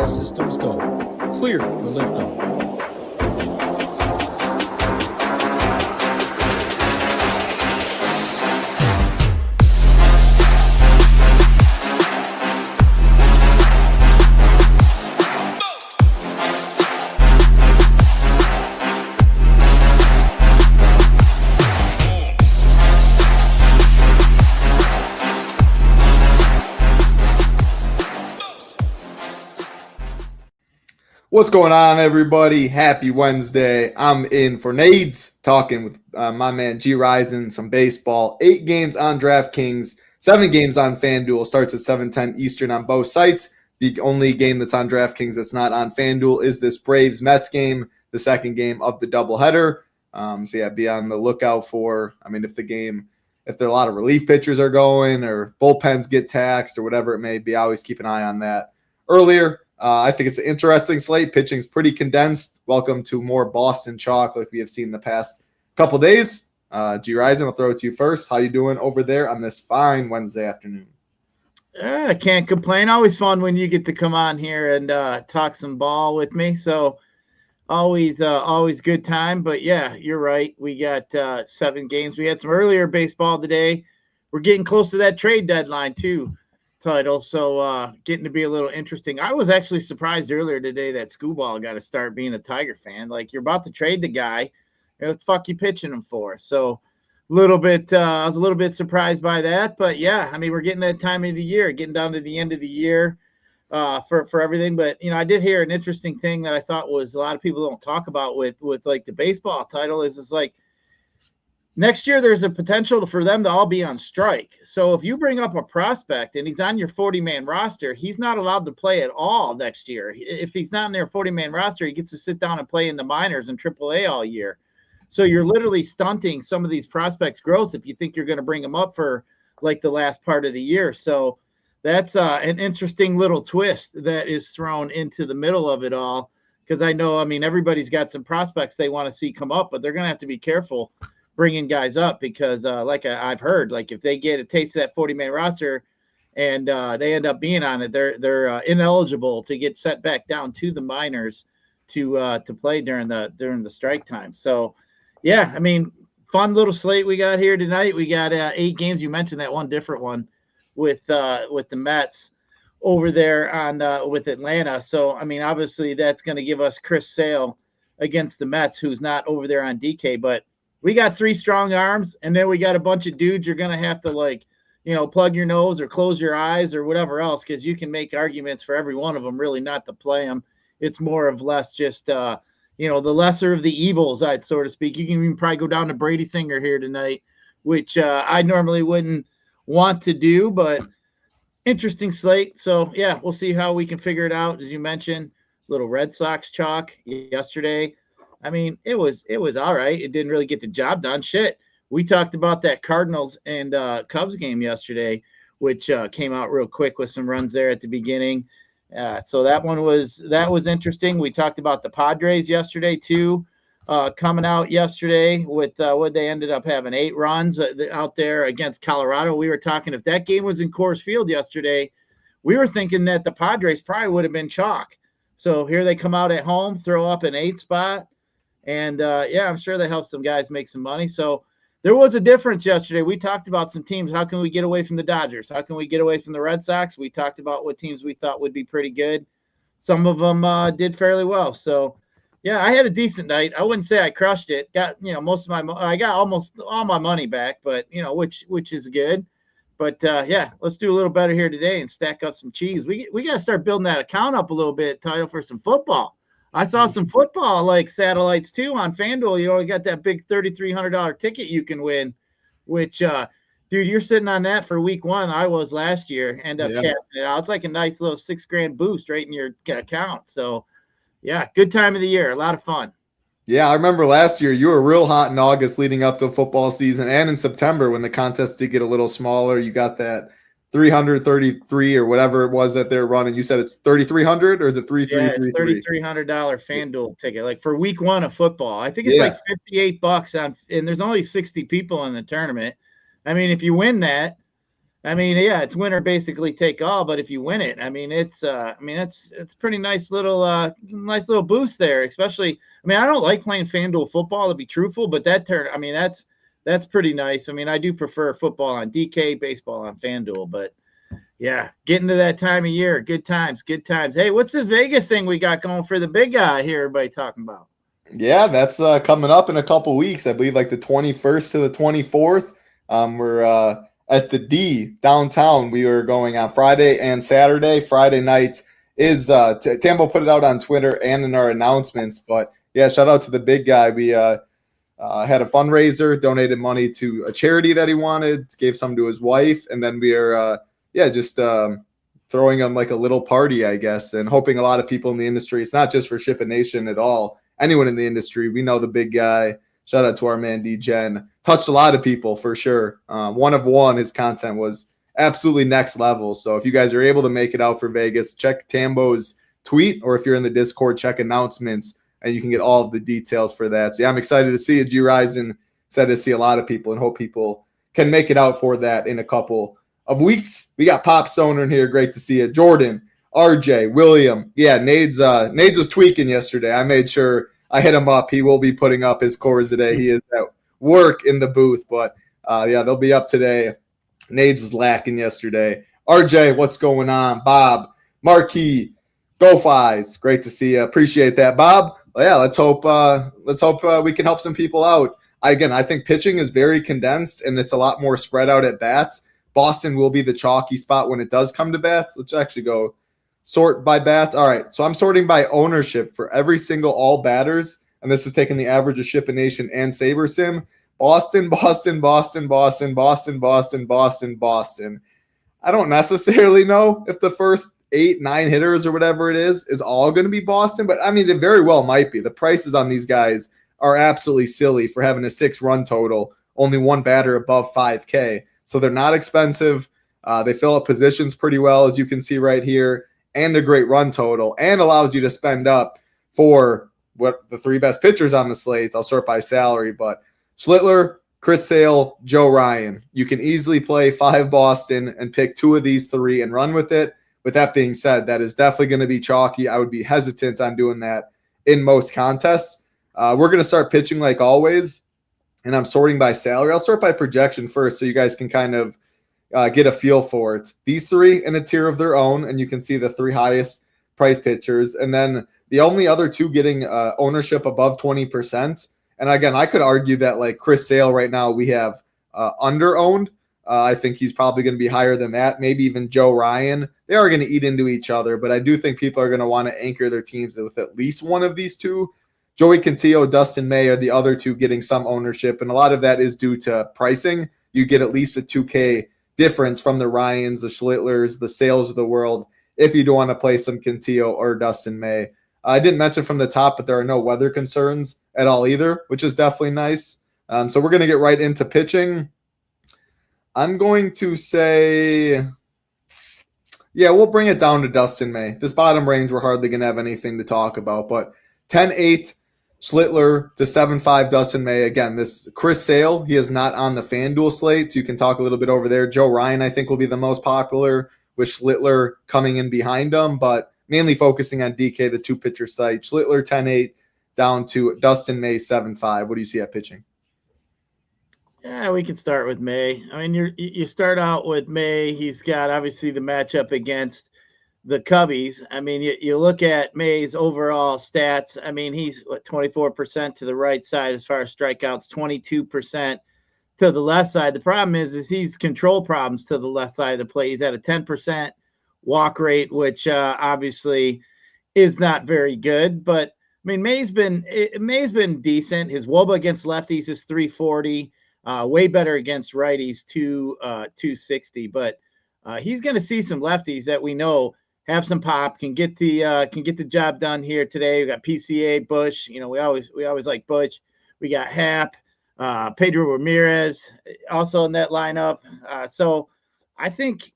All systems go. Clear for liftoff. What's going on, everybody? Happy Wednesday. I'm in for Nades, talking with my man Gyiraszin, some baseball. 8 games on DraftKings, 7 games on FanDuel. Starts at 7:10 Eastern on both sites. The only game that's on DraftKings that's not on FanDuel is this Braves-Mets game, the second game of the doubleheader. So yeah, be on the lookout for, if there are a lot of relief pitchers are going or bullpens get taxed or whatever it may be, I always keep an eye on that. Earlier, I think it's an interesting slate. Pitching's pretty condensed. Welcome to more Boston chalk like we have seen the past couple days. Gyiraszin, I'll throw it to you first. How you doing over there on this fine Wednesday afternoon? I can't complain. Always fun when you get to come on here and talk some ball with me. So always good time. But yeah, you're right. We got 7 games. We had some earlier baseball today. We're getting close to that trade deadline too. Title, so getting to be a little interesting. I was actually surprised earlier today that Scooball got to start being a Tiger fan. Like, you're about to trade the guy, what the fuck you pitching him for? So I was a little bit surprised by that, but yeah, we're getting that time of the year, getting down to the end of the year for everything. But I did hear an interesting thing that I thought was a lot of people don't talk about with like the baseball title is like, next year, there's a potential for them to all be on strike. So if you bring up a prospect and he's on your 40-man roster, he's not allowed to play at all next year. If he's not in their 40-man roster, he gets to sit down and play in the minors and AAA all year. So you're literally stunting some of these prospects' growth if you think you're going to bring them up for like the last part of the year. So that's an interesting little twist that is thrown into the middle of it all. Because I know, everybody's got some prospects they want to see come up, but they're going to have to be careful bringing guys up because like I've heard, like if they get a taste of that 40-man roster and they end up being on it, they're ineligible to get sent back down to the minors to play during the strike time. So yeah, fun little slate we got here tonight. We got 8 games. You mentioned that one different one with the Mets over there on with Atlanta. So obviously that's going to give us Chris Sale against the Mets, who's not over there on DK, but we got 3 strong arms, and then we got a bunch of dudes you're going to have to, plug your nose or close your eyes or whatever else, because you can make arguments for every one of them really not to play them. It's more of less just, the lesser of the evils, I'd sort of speak. You can even probably go down to Brady Singer here tonight, which I normally wouldn't want to do, but interesting slate. So, yeah, we'll see how we can figure it out. As you mentioned, little Red Sox chalk yesterday. It was all right. It didn't really get the job done. Shit. We talked about that Cardinals and Cubs game yesterday, which came out real quick with some runs there at the beginning. So that was interesting. We talked about the Padres yesterday too, coming out yesterday with what they ended up having 8 runs out there against Colorado. We were talking if that game was in Coors Field yesterday, we were thinking that the Padres probably would have been chalk. So here they come out at home, throw up an 8 spot. And, I'm sure that helps some guys make some money. So there was a difference yesterday. We talked about some teams. How can we get away from the Dodgers? How can we get away from the Red Sox? We talked about what teams we thought would be pretty good. Some of them did fairly well. So, yeah, I had a decent night. I wouldn't say I crushed it. Got, I got almost all my money back, but, which is good. But, let's do a little better here today and stack up some cheese. We got to start building that account up a little bit, Title, for some football. I saw some football like satellites too on FanDuel. You got that big $3,300 ticket you can win, which, dude, you're sitting on that for week 1. I was last year. End up capping it out. It's like a nice little $6,000 boost right in your account. So, yeah, good time of the year. A lot of fun. Yeah, I remember last year you were real hot in August leading up to football season, and in September when the contest did get a little smaller. You got that 333 or whatever it was that they're running. You said it's 3,300 or is it 3,333? Yeah, it's $3,300 FanDuel ticket, like for week 1 of football. I think it's like $58 and there's only 60 people in the tournament. If you win that, I mean, yeah, it's winner basically take all, but if you win it, I mean, it's pretty nice little boost there. Especially, I mean, I don't like playing FanDuel football to be truthful, but I mean, that's pretty nice. I mean, I do prefer football on DK, baseball on FanDuel, but yeah, getting to that time of year, good times, good times. Hey, what's this Vegas thing we got going for the big guy here? Everybody talking about? Yeah, that's coming up in a couple weeks. I believe like the 21st to the 24th. We're at the D downtown. We were going on Friday and Saturday. Friday night is Tambo put it out on Twitter and in our announcements. But yeah, shout out to the big guy. We had a fundraiser, donated money to a charity that he wanted, gave some to his wife, and then we are just throwing him like a little party, I guess, and hoping a lot of people in the industry. It's not just for Ship It Nation at all. Anyone in the industry, we know the big guy. Shout out to our man D-Gen. Touched a lot of people for sure. One of one, his content was absolutely next level. So if you guys are able to make it out for Vegas, check Tambo's tweet, or if you're in the Discord, check announcements, and you can get all of the details for that. So yeah, I'm excited to see it. Gyiraszin excited to see a lot of people and hope people can make it out for that in a couple of weeks. We got Pop Stoner in here. Great to see you. Jordan, RJ, William. Yeah, Nades was tweaking yesterday. I made sure I hit him up. He will be putting up his scores today. He is at work in the booth, but yeah, they'll be up today. Nades was lacking yesterday. RJ, what's going on? Bob, Marquis, Go Fies. Great to see you. Appreciate that, Bob. Well, yeah, let's hope we can help some people out. I think pitching is very condensed and it's a lot more spread out at bats. Boston will be the chalky spot when it does come to bats. Let's actually go sort by bats. All right, so I'm sorting by ownership for every single all batters, and this is taking the average of Ship It Nation and Saber Sim. Boston, Boston, Boston, Boston, Boston, Boston, Boston, Boston. I don't necessarily know if the first 8-9 hitters or whatever it is all going to be Boston, but I mean, it very well might be. The prices on these guys are absolutely silly for having a 6-run total, only one batter above 5K. So they're not expensive. They fill up positions pretty well, as you can see right here, and a great run total, and allows you to spend up for what the 3 best pitchers on the slate. I'll sort by salary, but Schlittler, Chris Sale, Joe Ryan. You can easily play 5 Boston and pick 2 of these 3 and run with it. With that being said, that is definitely going to be chalky. I would be hesitant on doing that in most contests. We're going to start pitching like always, and I'm sorting by salary. I'll sort by projection first so you guys can kind of get a feel for it. These 3 in a tier of their own, and you can see the 3 highest price pitchers. And then the only other 2 getting ownership above 20%. And again, I could argue that like Chris Sale right now, we have under-owned. I think he's probably going to be higher than that. Maybe even Joe Ryan. They are going to eat into each other, but I do think people are going to want to anchor their teams with at least one of these 2. Joey Cantillo, Dustin May are the other 2 getting some ownership, and a lot of that is due to pricing. You get at least a 2K difference from the Ryans, the Schlittlers, the Sales of the world, if you do want to play some Cantillo or Dustin May. I didn't mention from the top, but there are no weather concerns at all either, which is definitely nice. So we're going to get right into pitching. I'm going to say, yeah, we'll bring it down to Dustin May. This bottom range, we're hardly going to have anything to talk about, but 10-8 Schlittler to 7-5 Dustin May. Again, this Chris Sale, he is not on the FanDuel slate, so you can talk a little bit over there. Joe Ryan, I think, will be the most popular, with Schlittler coming in behind him, but mainly focusing on DK, the 2-pitcher site. Schlittler 10-8 down to Dustin May 7-5. What do you see at pitching? Yeah, we can start with May. I mean, you start out with May. He's got obviously the matchup against the Cubbies. I mean, you look at May's overall stats. I mean, he's 24% to the right side as far as strikeouts, 22% to the left side. The problem is he's control problems to the left side of the plate. He's at a 10% walk rate, which obviously is not very good. But I mean, May's been decent. His WOBA against lefties is 340. Way better against righties, 260. But he's going to see some lefties that we know have some pop, can get the job done here today. We got PCA, Bush. You know, we always like Bush. We got Happ, Pedro Ramirez, also in that lineup. So I think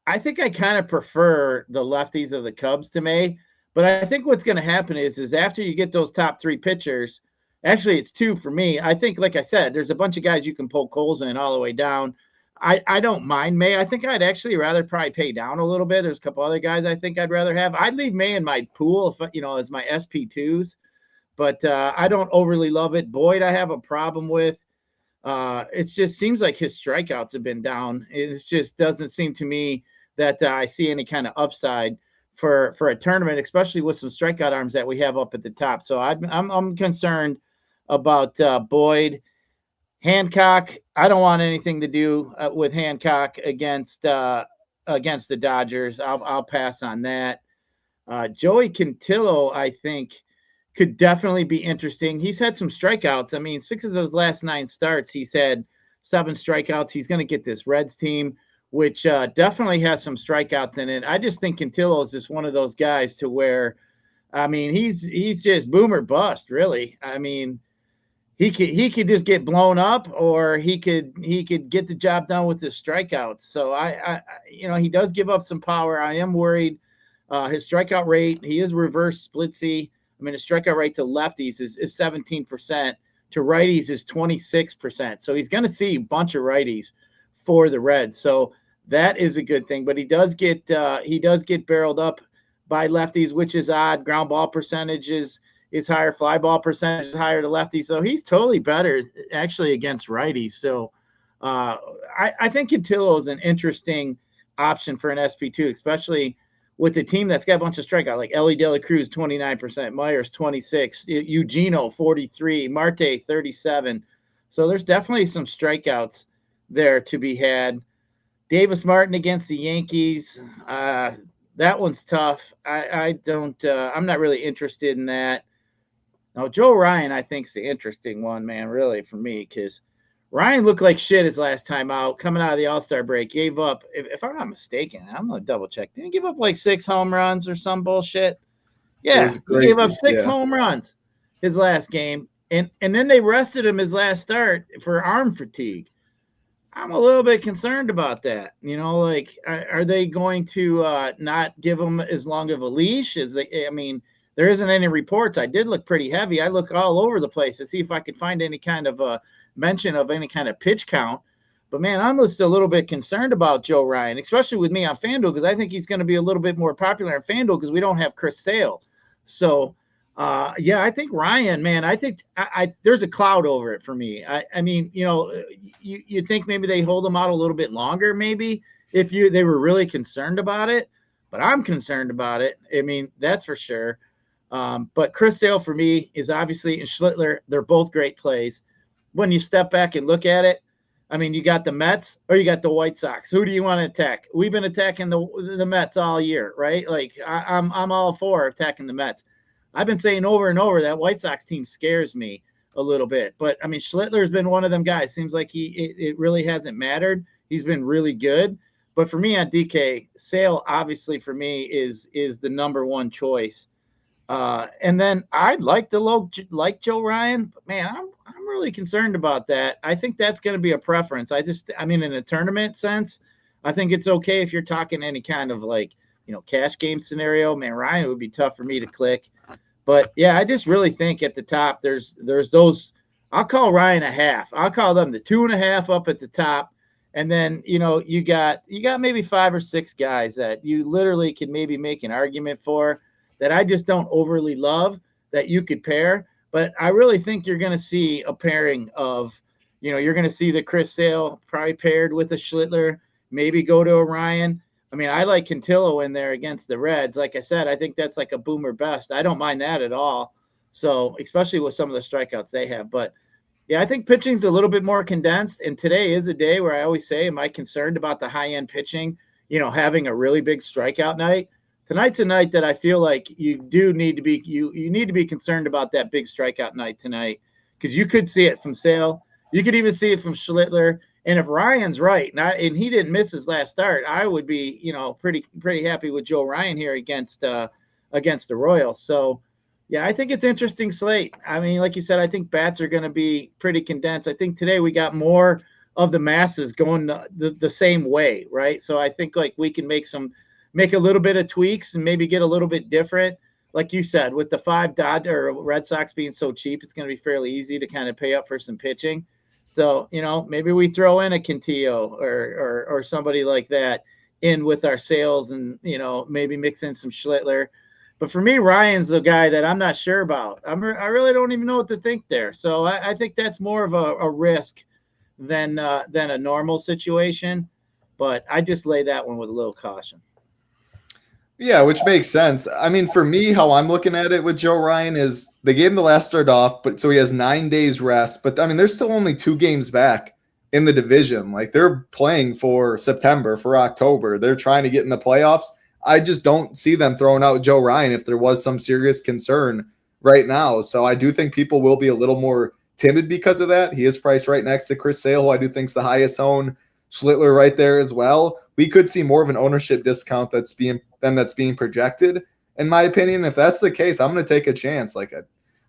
I kind of prefer the lefties of the Cubs to May. But I think what's going to happen is after you get those top 3 pitchers. Actually, it's 2 for me. I think, like I said, there's a bunch of guys you can poke holes in all the way down. I don't mind May. I think I'd actually rather probably pay down a little bit. There's a couple other guys I think I'd rather have. I'd leave May in my pool if as my SP2s, but I don't overly love it. Boyd, I have a problem with. It just seems like his strikeouts have been down. It just doesn't seem to me that I see any kind of upside for a tournament, especially with some strikeout arms that we have up at the top. So I'm concerned about Boyd. Hancock, I don't want anything to do with Hancock against the Dodgers. I'll pass on that. Joey Cantillo, I think, could definitely be interesting. He's had some strikeouts. I mean, 6 of those last 9 starts, he's had 7 strikeouts. He's going to get this Reds team, which definitely has some strikeouts in it. I just think Cantillo is just one of those guys to where, I mean, he's just boom or bust, really. I mean, he could just get blown up, or he could get the job done with his strikeouts. So I he does give up some power. I am worried. His strikeout rate, he is reverse splitsy. I mean, his strikeout rate to lefties is 17%. To righties is 26%. So he's going to see a bunch of righties for the Reds. So that is a good thing. But he does get barreled up by lefties, which is odd. Ground ball percentage is higher. Fly ball percentage is higher to lefties. So he's totally better actually against righties. So I think Cantillo is an interesting option for an SP2, especially with the team that's got a bunch of strikeouts, like Ellie De La Cruz, 29%, Myers, 26, Eugenio, 43, Marte, 37. So there's definitely some strikeouts there to be had. Davis Martin against the Yankees. That one's tough. I'm not really interested in that. Now, Joe Ryan, I think, is the interesting one, man, really, for me, because Ryan looked like shit his last time out, coming out of the All-Star break. Gave up, if I'm not mistaken, I'm going to double check. Didn't he give up like 6 home runs or some bullshit? Yeah, he gave up 6 home runs his last game. And then they rested him his last start for arm fatigue. I'm a little bit concerned about that. Are they going to not give him as long of a leash? There isn't any reports. I did look pretty heavy. I look all over the place to see if I could find any kind of mention of any kind of pitch count. But, man, I'm just a little bit concerned about Joe Ryan, especially with me on FanDuel, because I think he's going to be a little bit more popular on FanDuel because we don't have Chris Sale. So, I think Ryan, man, I think there's a cloud over it for me. You think maybe they hold him out a little bit longer, maybe, if they were really concerned about it. But I'm concerned about it. I mean, that's for sure. But Chris Sale for me is obviously, and Schlittler, they're both great plays. When you step back and look at it, I mean, you got the Mets or you got the White Sox. Who do you want to attack? We've been attacking the Mets all year, right? Like I'm all for attacking the Mets. I've been saying over and over that White Sox team scares me a little bit. But I mean, Schlittler's been one of them guys. Seems like it really hasn't mattered. He's been really good. But for me on DK, Sale obviously for me is the number one choice. And then I'd like Joe Ryan, but man, I'm really concerned about that. I think that's going to be a preference. In a tournament sense, I think it's okay if you're talking any kind of cash game scenario. Man, Ryan would be tough for me to click. But yeah, I just really think at the top there's those. I'll call Ryan a half. I'll call them the 2.5 up at the top. And then, you got maybe 5 or 6 guys that you literally can maybe make an argument for that I just don't overly love that you could pair. But I really think you're going to see a pairing of, you're going to see the Chris Sale probably paired with a Schlittler, maybe go to a Ryan. I mean, I like Cantillo in there against the Reds. Like I said, I think that's like a boomer best. I don't mind that at all. So, especially with some of the strikeouts they have. But, yeah, I think pitching's a little bit more condensed. And today is a day where I always say, am I concerned about the high-end pitching, having a really big strikeout night? Tonight's a night that I feel like you do need to be you need to be concerned about that big strikeout night tonight, because you could see it from Sale. You could even see it from Schlittler. And if Ryan's right, and he didn't miss his last start, I would be, pretty happy with Joe Ryan here against the Royals. So, yeah, I think it's interesting slate. I mean, like you said, I think bats are going to be pretty condensed. I think today we got more of the masses going the same way, right? So I think we can make a little bit of tweaks and maybe get a little bit different. Like you said, with the 5 Red Sox being so cheap, it's going to be fairly easy to kind of pay up for some pitching. So, maybe we throw in a Quintillo or somebody like that in with our sales and, maybe mix in some Schlittler. But for me, Ryan's the guy that I'm not sure about. I really don't even know what to think there. So I think that's more of a risk than a normal situation. But I just lay that one with a little caution. Yeah, which makes sense. I mean, for me, how I'm looking at it with Joe Ryan is they gave him the last start off, but so he has 9 days rest. But I mean, there's still only 2 games back in the division. Like they're playing for September, for October. They're trying to get in the playoffs. I just don't see them throwing out Joe Ryan if there was some serious concern right now. So I do think people will be a little more timid because of that. He is priced right next to Chris Sale, who I do think is the highest owned. Schlittler right there as well. We could see more of an ownership discount that's being projected, in my opinion. If that's the case, I'm going to take a chance.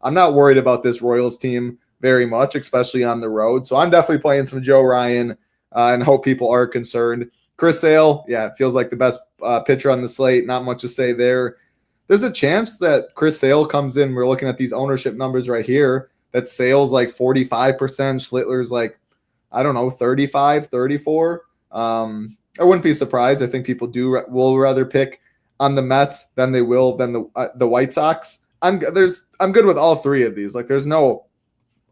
I'm not worried about this Royals team very much, especially on the road. So I'm definitely playing some Joe Ryan and hope people are concerned. Chris Sale, yeah, it feels like the best pitcher on the slate. Not much to say there. There's a chance that Chris Sale comes in. We're looking at these ownership numbers right here. That Sale's like 45%. Schlittler's like, I don't know, 35, 34. I wouldn't be surprised. I think people will rather pick on the Mets than they will than the White Sox. I'm good with all 3 of these. Like there's no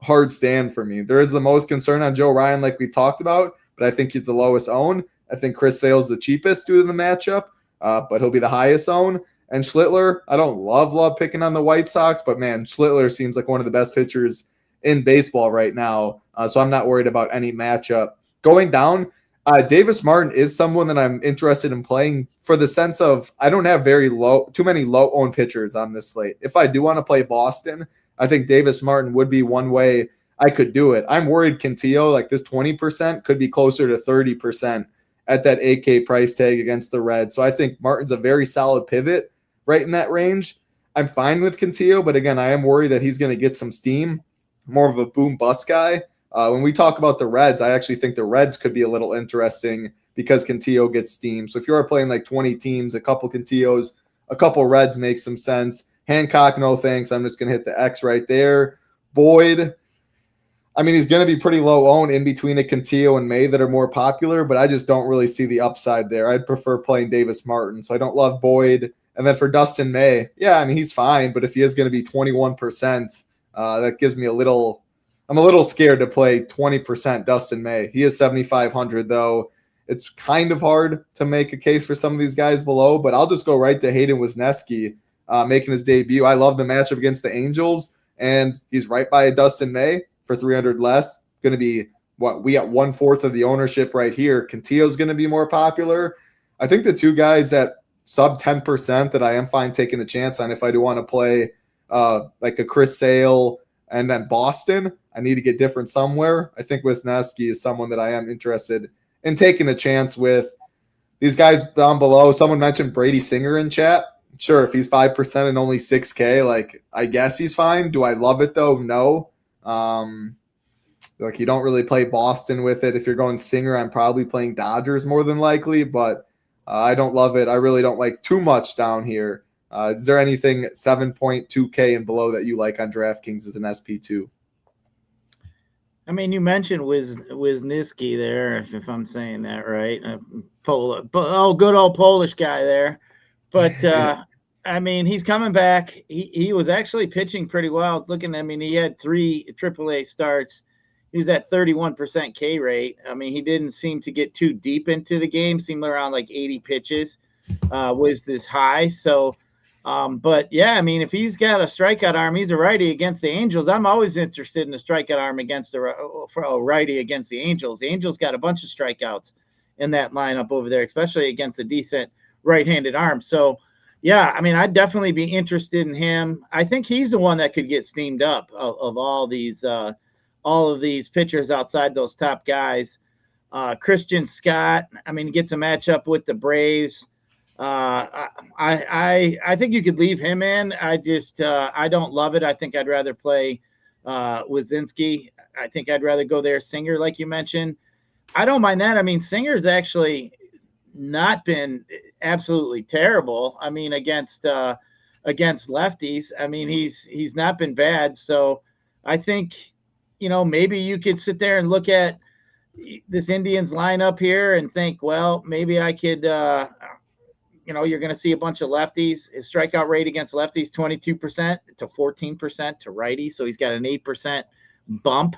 hard stand for me. There is the most concern on Joe Ryan, like we talked about, but I think he's the lowest owned. I think Chris Sale's the cheapest due to the matchup, but he'll be the highest owned. And Schlittler, I don't love picking on the White Sox, but man, Schlittler seems like one of the best pitchers in baseball right now. So I'm not worried about any matchup. Going down, Davis Martin is someone that I'm interested in playing for the sense of I don't have too many low-owned pitchers on this slate. If I do want to play Boston, I think Davis Martin would be one way I could do it. I'm worried Quintillo, like this 20%, could be closer to 30% at that 8K price tag against the Reds. So I think Martin's a very solid pivot right in that range. I'm fine with Quintillo, but again, I am worried that he's going to get some steam, more of a boom-bust guy. When we talk about the Reds, I actually think the Reds could be a little interesting because Quintillo gets steam. So if you are playing like 20 teams, a couple Quintillos, a couple Reds makes some sense. Hancock, no thanks. I'm just going to hit the X right there. Boyd, I mean, he's going to be pretty low owned in between a Quintillo and May that are more popular, but I just don't really see the upside there. I'd prefer playing Davis Martin, so I don't love Boyd. And then for Dustin May, yeah, I mean, he's fine, but if he is going to be 21%, that gives me I'm a little scared to play 20% Dustin May. He is 7,500 though. It's kind of hard to make a case for some of these guys below, but I'll just go right to Hayden Wesneski making his debut. I love the matchup against the Angels, and he's right by a Dustin May for 300 less. Going to be we got 1/4 of the ownership right here. Cantillo's going to be more popular. I think the 2 guys at sub 10% that I am fine taking the chance on if I do want to play like a Chris Sale and then Boston. I need to get different somewhere. I think Wisniewski is someone that I am interested in taking a chance with. These guys down below, someone mentioned Brady Singer in chat. Sure, if he's 5% and only 6K, like I guess he's fine. Do I love it though? No. Like you don't really play Boston with it. If you're going Singer, I'm probably playing Dodgers more than likely, but I don't love it. I really don't like too much down here. Is there anything 7.2K and below that you like on DraftKings as an SP2? I mean, you mentioned Wisniewski there, if I'm saying that right. Good old Polish guy there. But, I mean, he's coming back. He was actually pitching pretty well. He had 3 AAA starts. He was at 31% K rate. I mean, he didn't seem to get too deep into the game. Seemed around like 80 pitches was this high. So, but yeah, I mean, if he's got a strikeout arm, he's a righty against the Angels. I'm always interested in a strikeout arm against a righty against the Angels. The Angels got a bunch of strikeouts in that lineup over there, especially against a decent right-handed arm. So, yeah, I mean, I'd definitely be interested in him. I think he's the one that could get steamed up of all of these pitchers outside those top guys. Christian Scott, I mean, gets a matchup with the Braves. I think you could leave him in. I don't love it. I think I'd rather play Wazinski. I think I'd rather go there. Singer, like you mentioned, I don't mind that. I mean, Singer's actually not been absolutely terrible. I mean, against lefties, I mean, he's not been bad. So I think maybe you could sit there and look at this Indians lineup here and think, well, maybe I could, you're going to see a bunch of lefties. His strikeout rate against lefties, 22% to 14% to righties. So he's got an 8% bump.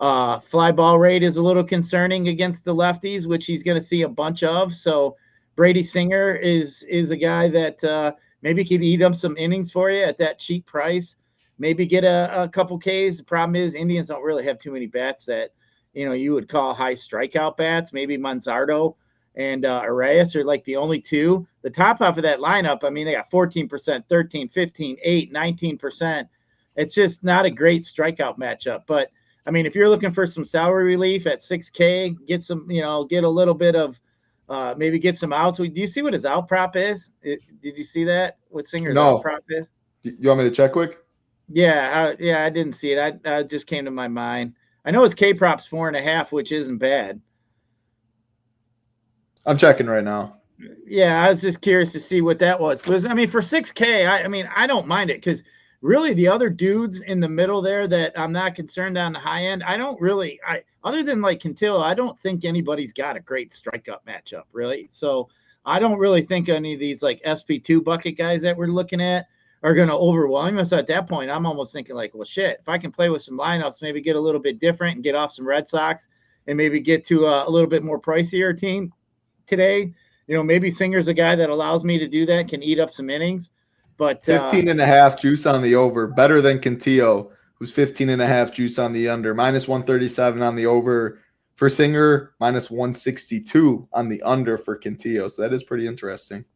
Fly ball rate is a little concerning against the lefties, which he's going to see a bunch of. So Brady Singer is a guy that maybe could eat up some innings for you at that cheap price. Maybe get a couple Ks. The problem is Indians don't really have too many bats that, you would call high strikeout bats. Maybe Manzardo and Arias are like the only two. The top half of that lineup, they got 14%, 13, 15, 8, 19%. It's just not a great strikeout matchup. But, if you're looking for some salary relief at 6K, get some, get a little bit of maybe get some outs. Do you see what his out prop is? Did you see that? What Singer's out prop is? You want me to check quick? Yeah, I didn't see it. I just came to my mind. I know his K prop's 4.5, which isn't bad. I'm checking right now. Yeah, I was just curious to see what that was. For 6K, I don't mind it because really the other dudes in the middle there that I'm not concerned on the high end, other than like Cantillo, I don't think anybody's got a great strikeout matchup, really. So I don't really think any of these like SP2 bucket guys that we're looking at are going to overwhelm us. At that point, I'm almost thinking like, well, shit, if I can play with some lineups, maybe get a little bit different and get off some Red Sox and maybe get to a little bit more pricier team today. Maybe Singer's a guy that allows me to do that, can eat up some innings. But 15.5 juice on the over, better than Cantillo, who's 15.5 juice on the under, -137 on the over for Singer, -162 on the under for Cantillo. So that is pretty interesting.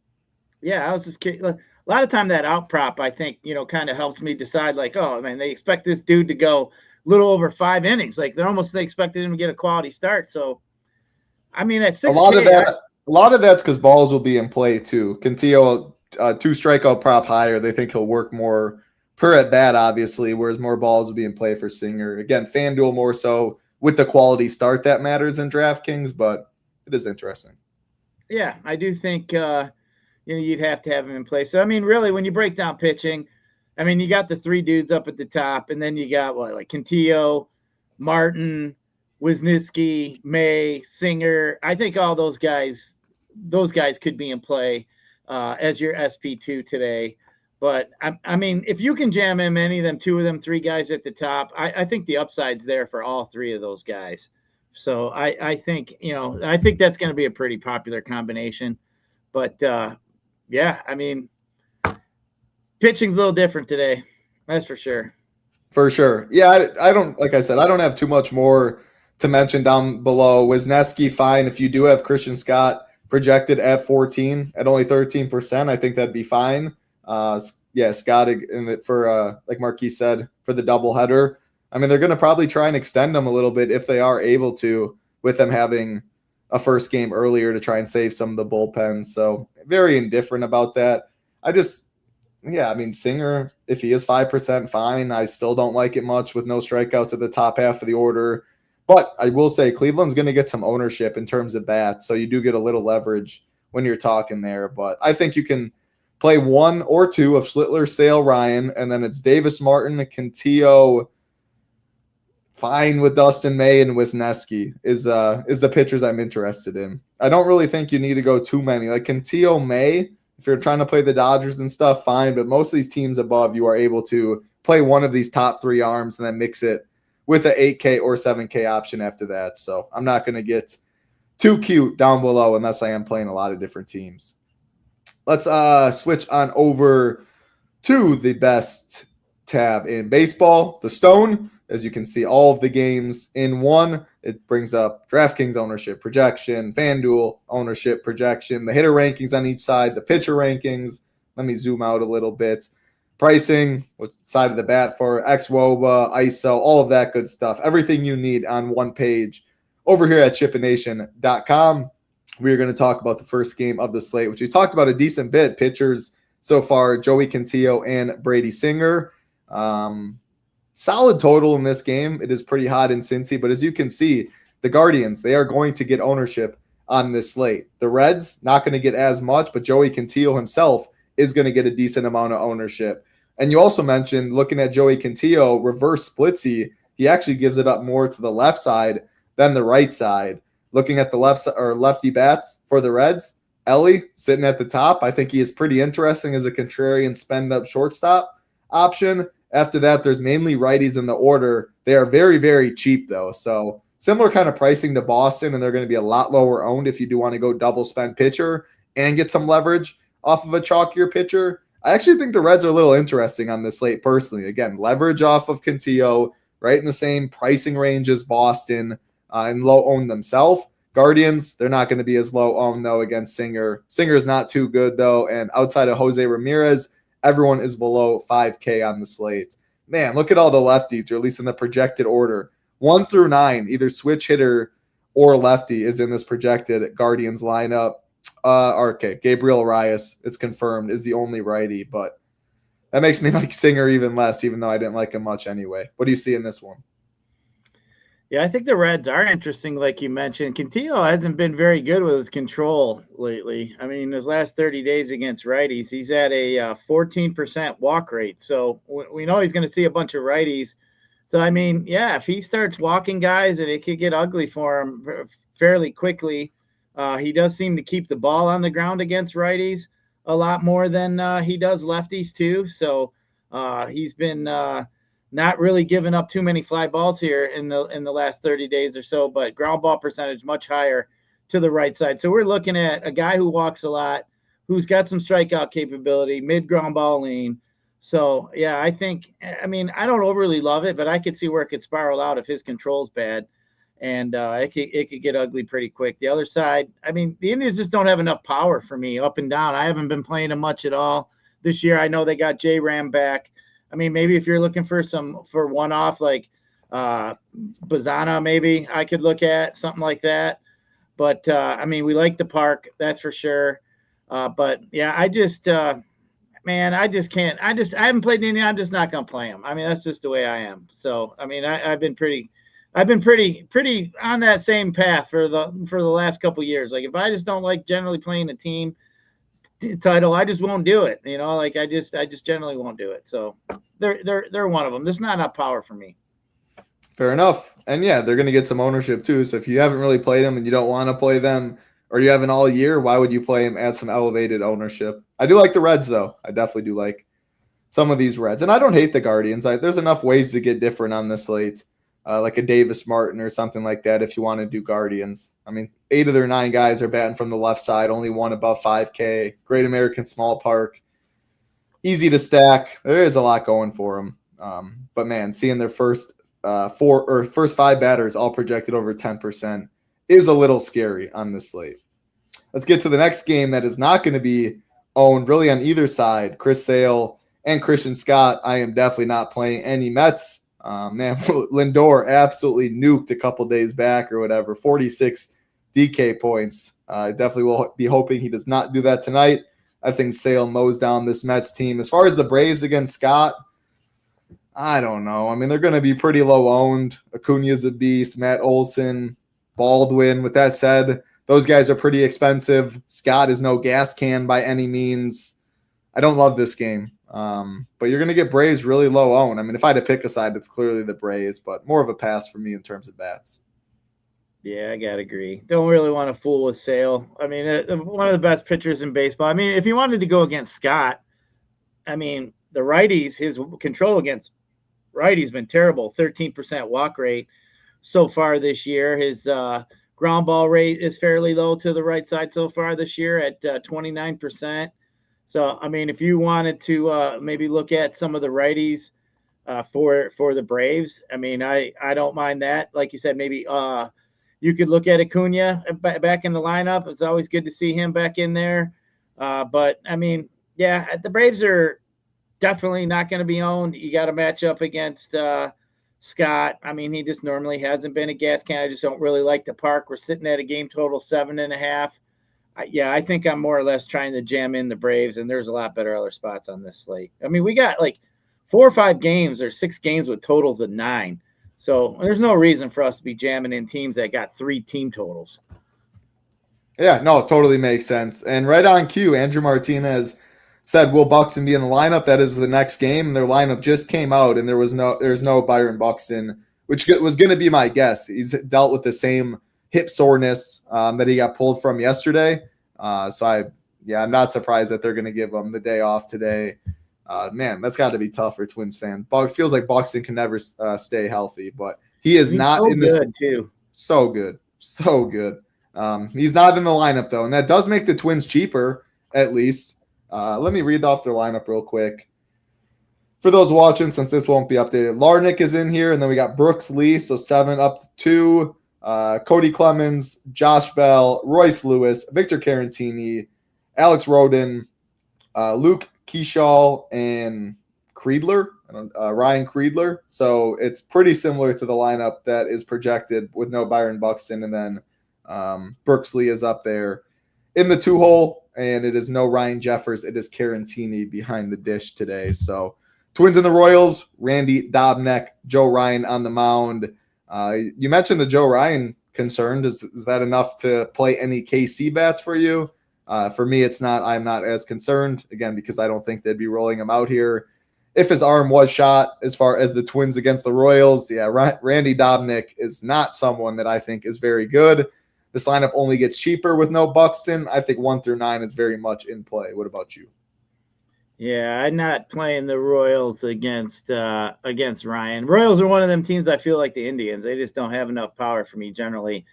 Yeah, I was just curious. A lot of time that out prop, I think, kind of helps me decide like, oh, man, they expect this dude to go a little over 5 innings. Like they expected him to get a quality start. So, at 6K, a lot of that's because balls will be in play too. Cantillo, 2 strikeout prop higher. They think he'll work more per at bat, obviously, whereas more balls will be in play for Singer. Again, FanDuel more so with the quality start that matters in DraftKings, but it is interesting. Yeah, I do think you'd have to have him in place. So, really, when you break down pitching, you got the 3 dudes up at the top, and then you got like Cantillo, Martin, Wisniewski, May, Singer. I think all those guys could be in play as your SP2 today. But, if you can jam in any of them, 2 of them, 3 guys at the top, I think the upside's there for all 3 of those guys. So I think that's going to be a pretty popular combination. But, yeah, pitching's a little different today. That's for sure. For sure. Yeah, I don't, like I said, I don't have too much more to mention down below. Wisniewski, fine. If you do have Christian Scott projected at 14 at only 13%, I think that'd be fine. Scott in it for like Marquise said, for the doubleheader. They're going to probably try and extend them a little bit if they are able to, with them having a first game earlier to try and save some of the bullpens. So very indifferent about that. Singer, if he is 5%, fine. I still don't like it much with no strikeouts at the top half of the order. But I will say Cleveland's going to get some ownership in terms of bats, so you do get a little leverage when you're talking there. But I think you can play 1 or 2 of Schlittler, Sale, Ryan, and then it's Davis, Martin, Cantillo, fine with Dustin May and Wisniewski is the pitchers I'm interested in. I don't really think you need to go too many. Like Cantillo, May, if you're trying to play the Dodgers and stuff, fine. But most of these teams above, you are able to play one of these top 3 arms and then mix it with an 8K or 7K option after that. So I'm not going to get too cute down below unless I am playing a lot of different teams. Let's switch on over to the best tab in baseball, the Stone. As you can see, all of the games in one. It brings up DraftKings ownership projection, FanDuel ownership projection, the hitter rankings on each side, the pitcher rankings. Let me zoom out a little bit. Pricing, which side of the bat for xWOBA, ISO, all of that good stuff. Everything you need on one page over here at chippination.com. We're going to talk about the first game of the slate, which we talked about a decent bit. Pitchers so far, Joey Cantillo and Brady Singer. Solid total in this game. It is pretty hot in Cincy, but as you can see, the Guardians, they are going to get ownership on this slate. The Reds, not going to get as much, but Joey Cantillo himself is going to get a decent amount of ownership. And you also mentioned, looking at Joey Cantillo, reverse splitsy, he actually gives it up more to the left side than the right side. Looking at the lefty bats for the Reds, Ellie sitting at the top. I think he is pretty interesting as a contrarian spend-up shortstop option. After that, there's mainly righties in the order. They are very, very cheap, though. So similar kind of pricing to Boston, and they're going to be a lot lower owned if you do want to go double spend pitcher and get some leverage off of a chalkier pitcher. I actually think the Reds are a little interesting on this slate personally. Again, leverage off of Cantillo, right in the same pricing range as Boston, and low owned themselves. Guardians, they're not going to be as low owned, though, against Singer. Singer's not too good, though, and outside of Jose Ramirez, everyone is below 5K on the slate. Man, look at all the lefties, or at least in the projected order. 1 through 9, either switch hitter or lefty is in this projected Guardians lineup. Okay, Gabriel Arias, it's confirmed, is the only righty, but that makes me like Singer even less, even though I didn't like him much anyway. What do you see in this one? Yeah, I think the Reds are interesting, like you mentioned. Cantillo hasn't been very good with his control lately. I mean, his last 30 days against righties, he's at a 14% walk rate. So we know he's going to see a bunch of righties. So, I mean, yeah, if he starts walking guys, and it could get ugly for him fairly quickly. He does seem to keep the ball on the ground against righties a lot more than he does lefties too. So he's been not really giving up too many fly balls here in the last 30 days or so, but ground ball percentage much higher to the right side. So we're looking at a guy who walks a lot, who's got some strikeout capability, mid ground ball lean. So yeah, I don't overly love it, but I could see where it could spiral out if his control's bad. And it could get ugly pretty quick. The other side, I mean, the Indians just don't have enough power for me up and down. I haven't been playing them much at all this year. I know they got J-Ram back. I mean, maybe if you're looking for one-off like Bazana, maybe I could look at something like that. But, I mean, we like the park, that's for sure. But, yeah, I just can't. I haven't played any. I'm just not going to play them. I mean, that's just the way I am. So, I mean, I've been pretty on that same path for the last couple of years. Like if I just don't like generally playing a team title, I just won't do it. You know, like I just generally won't do it. So they're one of them. There's not enough power for me. Fair enough. And yeah, they're going to get some ownership too. So if you haven't really played them and you don't want to play them, or you haven't all year, why would you play them? Add some elevated ownership. I do like the Reds though. I definitely do like some of these Reds, and I don't hate the Guardians. There's enough ways to get different on this slate. Like a Davis Martin or something like that if you want to do Guardians. I mean, 8 of their 9 guys are batting from the left side, only one above 5K. Great American Small Park. Easy to stack. There is a lot going for them. But, man, seeing their first 5 batters all projected over 10% is a little scary on this slate. Let's get to the next game that is not going to be owned really on either side. Chris Sale and Christian Scott. I am definitely not playing any Mets. Man, Lindor absolutely nuked a couple days back or whatever, 46 DK points. I definitely will be hoping he does not do that tonight. I think Sale mows down this Mets team. As far as the Braves against Scott, I don't know. I mean, they're going to be pretty low owned. Acuna's a beast, Matt Olson, Baldwin. With that said, those guys are pretty expensive. Scott is no gas can by any means. I don't love this game. But you're going to get Braves really low owned. I mean, if I had to pick a side, it's clearly the Braves, but more of a pass for me in terms of bats. Yeah, I got to agree. Don't really want to fool with Sale. I mean, one of the best pitchers in baseball. I mean, if you wanted to go against Scott, I mean, the righties, his control against righties been terrible. 13% walk rate so far this year. His ground ball rate is fairly low to the right side so far this year at 29%. So, I mean, if you wanted to maybe look at some of the righties for the Braves, I mean, I don't mind that. Like you said, maybe you could look at Acuna back in the lineup. It's always good to see him back in there. But, I mean, yeah, the Braves are definitely not going to be owned. You got to match up against Scott. I mean, he just normally hasn't been a gas can. I just don't really like the park. We're sitting at a game total 7.5. Yeah, I think I'm more or less trying to jam in the Braves, and there's a lot better other spots on this slate. I mean, we got like 4 or 5 games or 6 games with totals of 9. So there's no reason for us to be jamming in teams that got 3 team totals. Yeah, no, totally makes sense. And right on cue, Andrew Martinez said, will Buxton be in the lineup? That is the next game. And their lineup just came out, and there's no Byron Buxton which was going to be my guess. He's dealt with the same hip soreness that he got pulled from yesterday. I'm not surprised that they're going to give him the day off today. Man, that's got to be tough for Twins fan. It feels like Buxton can never stay healthy, but he is not so in this. Good too. So good. He's not in the lineup though, and that does make the Twins cheaper at least. Let me read off their lineup real quick. For those watching, since this won't be updated, Larnick is in here, and then we got Brooks Lee, so 7 up to 2. Cody Clemens, Josh Bell, Royce Lewis, Victor Carantini, Alex Rodin, Luke Keyshaw, and Ryan Creedler. So it's pretty similar to the lineup that is projected with no Byron Buxton, and then Brooks Lee is up there in the 2-hole, and it is no Ryan Jeffers. It is Carantini behind the dish today. So Twins and the Royals, Randy Dobnak, Joe Ryan on the mound. You mentioned the Joe Ryan concern. Is that enough to play any KC bats for you? For me, it's not. I'm not as concerned, again, because I don't think they'd be rolling him out here. If his arm was shot as far as the Twins against the Royals, Randy Dobnak is not someone that I think is very good. This lineup only gets cheaper with no Buxton. I think 1 through 9 is very much in play. What about you? Yeah, I'm not playing the Royals against Ryan. Royals are one of them teams I feel like the Indians. They just don't have enough power for me generally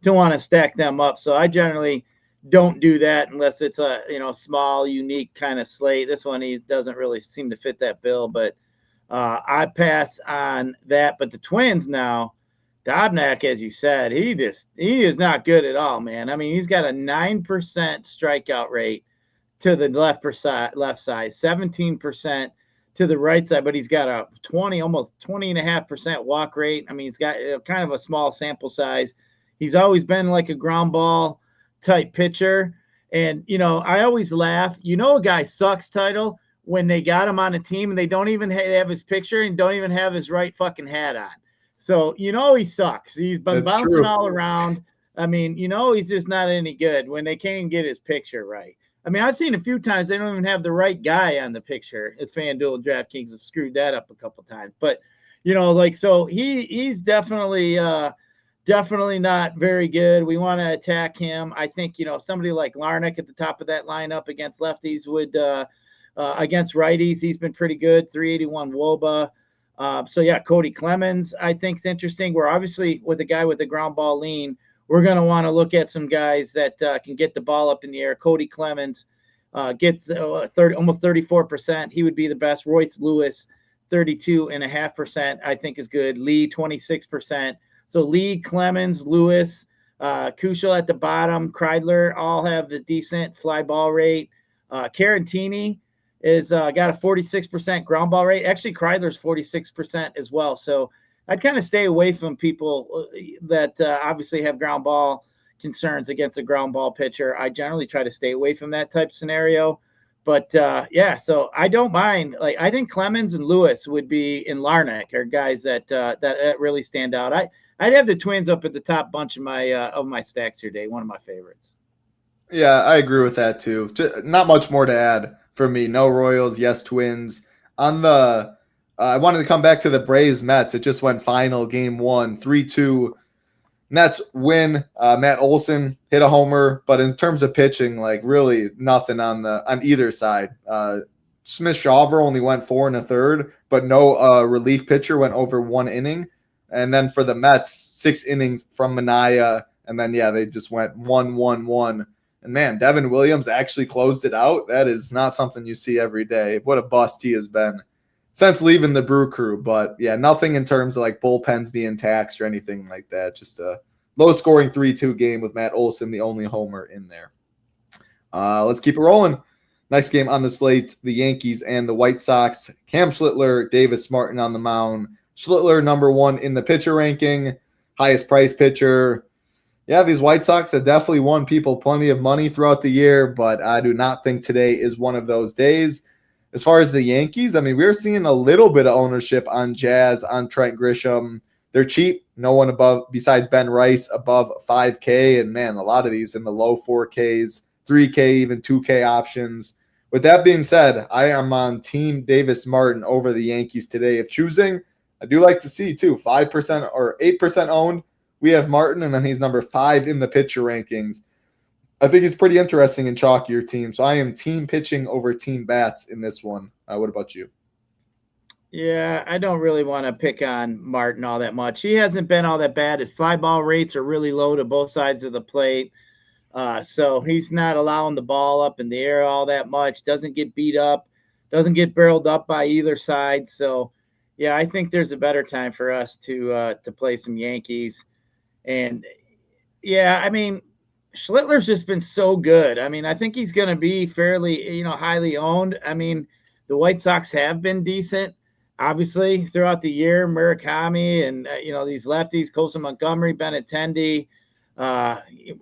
to want to stack them up. So I generally don't do that unless it's a small, unique kind of slate. This one, he doesn't really seem to fit that bill, but I pass on that. But the Twins now, Dobnak, as you said, he is not good at all, man. I mean, he's got a 9% strikeout rate to the left side, 17% to the right side, but he's got a almost 20.5% walk rate. I mean, he's got kind of a small sample size. He's always been like a ground ball type pitcher. And, I always laugh, a guy sucks title when they got him on a team and they don't even have his picture and don't even have his right fucking hat on. So, he sucks. He's been bouncing all around. I mean, he's just not any good when they can't get his picture right. I mean, I've seen a few times they don't even have the right guy on the picture. At FanDuel and DraftKings have screwed that up a couple times. But, so he's definitely not very good. We want to attack him. I think, somebody like Larnick at the top of that lineup against lefties would against righties. He's been pretty good, 381 WOBA. Cody Clemens, I think, is interesting. We're obviously with a guy with a ground ball lean. We're going to want to look at some guys that can get the ball up in the air. Cody Clemens gets almost 34%. He would be the best. Royce Lewis, 32.5%, I think is good. Lee, 26%. So Lee, Clemens, Lewis, Kushel at the bottom, Kreidler all have the decent fly ball rate. Carantini is got a 46% ground ball rate. Actually, Kreidler's 46% as well. So I'd kind of stay away from people that obviously have ground ball concerns against a ground ball pitcher. I generally try to stay away from that type of scenario. But, so I don't mind. Like, I think Clemens and Lewis would be in Larnick are guys that really stand out. I'd have the Twins up at the top bunch of my stacks here today. One of my favorites. Yeah, I agree with that too. Not much more to add for me. No Royals, yes Twins. On the I wanted to come back to the Braves Mets. It just went final game 1, 3-2. Mets win. Matt Olson hit a homer, but in terms of pitching, like really nothing on either side. Smith Shawver only went 4 1/3, but no relief pitcher went over 1 inning. And then for the Mets, 6 innings from Minaya, and then they just went 1-1-1. And man, Devin Williams actually closed it out. That is not something you see every day. What a bust he has been since leaving the Brew Crew. But nothing in terms of like bullpens being taxed or anything like that. Just a low-scoring 3-2 game with Matt Olson, the only homer in there. Let's keep it rolling. Next game on the slate, the Yankees and the White Sox. Cam Schlittler, Davis Martin on the mound. Schlittler, number 1 in the pitcher ranking, highest price pitcher. Yeah, these White Sox have definitely won people plenty of money throughout the year, but I do not think today is one of those days. As far as the Yankees, I mean, we're seeing a little bit of ownership on Jazz, on Trent Grisham. They're cheap. No one above, besides Ben Rice, above 5K. And man, a lot of these in the low 4Ks, 3K, even 2K options. With that being said, I am on Team Davis Martin over the Yankees today. If choosing, I do like to see too, 5% or 8% owned. We have Martin, and then he's number 5 in the pitcher rankings. I think he's pretty interesting in chalkier teams. So I am team pitching over team bats in this one. What about you? Yeah, I don't really want to pick on Martin all that much. He hasn't been all that bad. His fly ball rates are really low to both sides of the plate. So he's not allowing the ball up in the air all that much. Doesn't get beat up. Doesn't get barreled up by either side. So, yeah, I think there's a better time for us to play some Yankees. And, yeah, I mean, Schlittler's just been so good. I mean, I think he's going to be fairly, highly owned. I mean, the White Sox have been decent. Obviously, throughout the year, Murakami and, these lefties, Kosa Montgomery, Benintendi, Antonucci,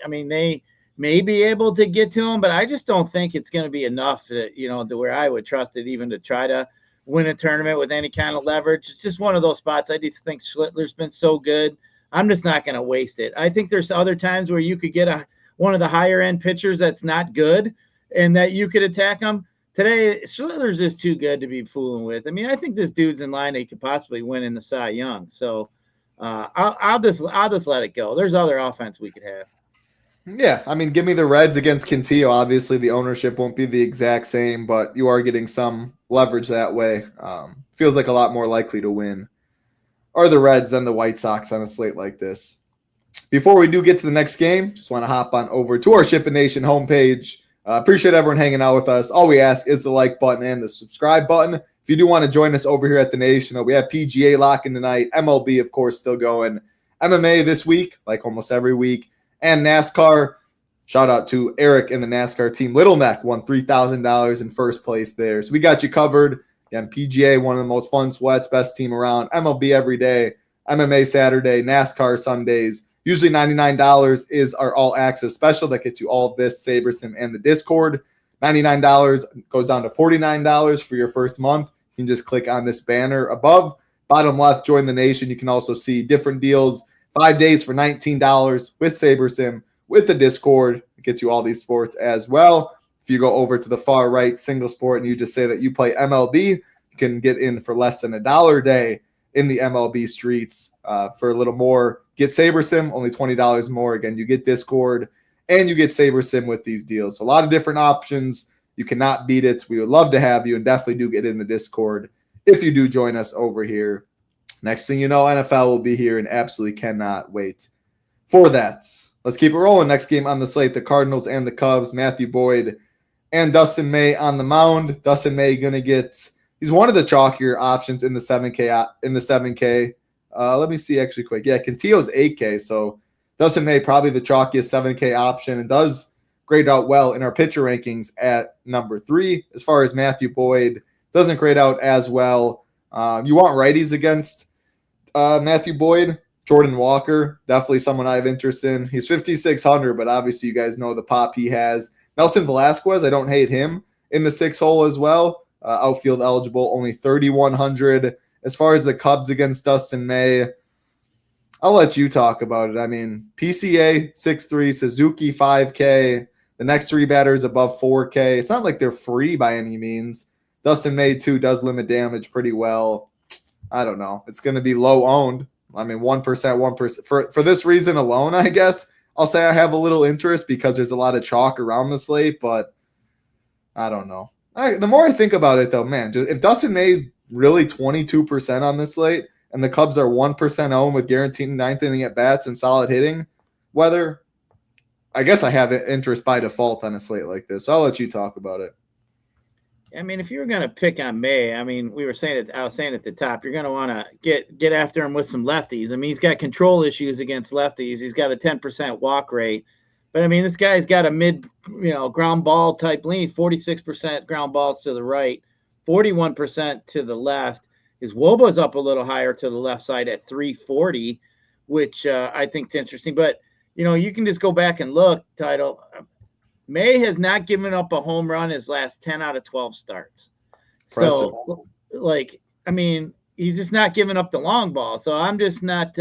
I mean, they may be able to get to him, but I just don't think it's going to be enough to where I would trust it even to try to win a tournament with any kind of leverage. It's just one of those spots. I just think Schlittler's been so good. I'm just not going to waste it. I think there's other times where you could get one of the higher end pitchers that's not good and that you could attack them. Today, Schlittler's just too good to be fooling with. I mean, I think this dude's in line. He could possibly win in the Cy Young. So I'll just let it go. There's other offense we could have. Yeah, I mean, give me the Reds against Quintillo. Obviously, the ownership won't be the exact same, but you are getting some leverage that way. Feels like a lot more likely to win are the Reds than the White Sox on a slate like this. Before we do get to the next game, just want to hop on over to our Shipping Nation homepage. Appreciate everyone hanging out with us. All we ask is the like button and the subscribe button. If you do want to join us over here at the Nation, we have PGA locking tonight, MLB, of course, still going, MMA this week, like almost every week, and NASCAR. Shout out to Eric and the NASCAR team. Little Neck won $3,000 in first place there. So we got you covered. Again, PGA, one of the most fun sweats, best team around. MLB every day, MMA Saturday, NASCAR Sundays. Usually $99 is our all-access special that gets you all of this, SaberSim and the Discord. $99 goes down to $49 for your first month. You can just click on this banner above. Bottom left, join the Nation. You can also see different deals. 5 days for $19 with SaberSim, with the Discord. It gets you all these sports as well. If you go over to the far right, single sport, and you just say that you play MLB, you can get in for less than $1 a day in the MLB streets. For a little more, get SaberSim, only $20 more. Again, you get Discord and you get SaberSim with these deals. So a lot of different options. You cannot beat it. We would love to have you, and definitely do get in the Discord if you do join us over here. Next thing you know, NFL will be here and absolutely cannot wait for that. Let's keep it rolling. Next game on the slate, the Cardinals and the Cubs. Matthew Boyd and Dustin May on the mound. Dustin May going to get – he's one of the chalkier options in the 7K. Let me see actually quick. Yeah, Quintillo's 8K, so Dustin May probably the chalkiest 7K option and does grade out well in our pitcher rankings at number 3. As far as Matthew Boyd, doesn't grade out as well. You want righties against Matthew Boyd? Jordan Walker, definitely someone I have interest in. He's 5,600, but obviously you guys know the pop he has. Nelson Velasquez, I don't hate him in the 6 hole as well. Outfield eligible, only 3,100. As far as the Cubs against Dustin May, I'll let you talk about it. I mean, PCA 6'3", Suzuki 5K. The next 3 batters above 4K. It's not like they're free by any means. Dustin May, too, does limit damage pretty well. I don't know. It's going to be low owned. I mean, 1%. For this reason alone, I guess, I'll say I have a little interest because there's a lot of chalk around the slate, but I don't know. The more I think about it, though, man, if Dustin May's really 22% on this slate and the Cubs are 1% owned with guaranteed 9th inning at bats and solid hitting weather, I guess I have interest by default on a slate like this. So I'll let you talk about it. I mean, if you were going to pick on May, I mean, I was saying at the top, you're going to want to get after him with some lefties. I mean, he's got control issues against lefties. He's got a 10% walk rate. But, I mean, this guy's got a ground ball type lean, 46% ground balls to the right, 41% to the left. His WOBA's up a little higher to the left side at 340, which I think is interesting. But, you can just go back and look, Title. May has not given up a home run his last 10 out of 12 starts. Impressive. So, he's just not giving up the long ball. So I'm just not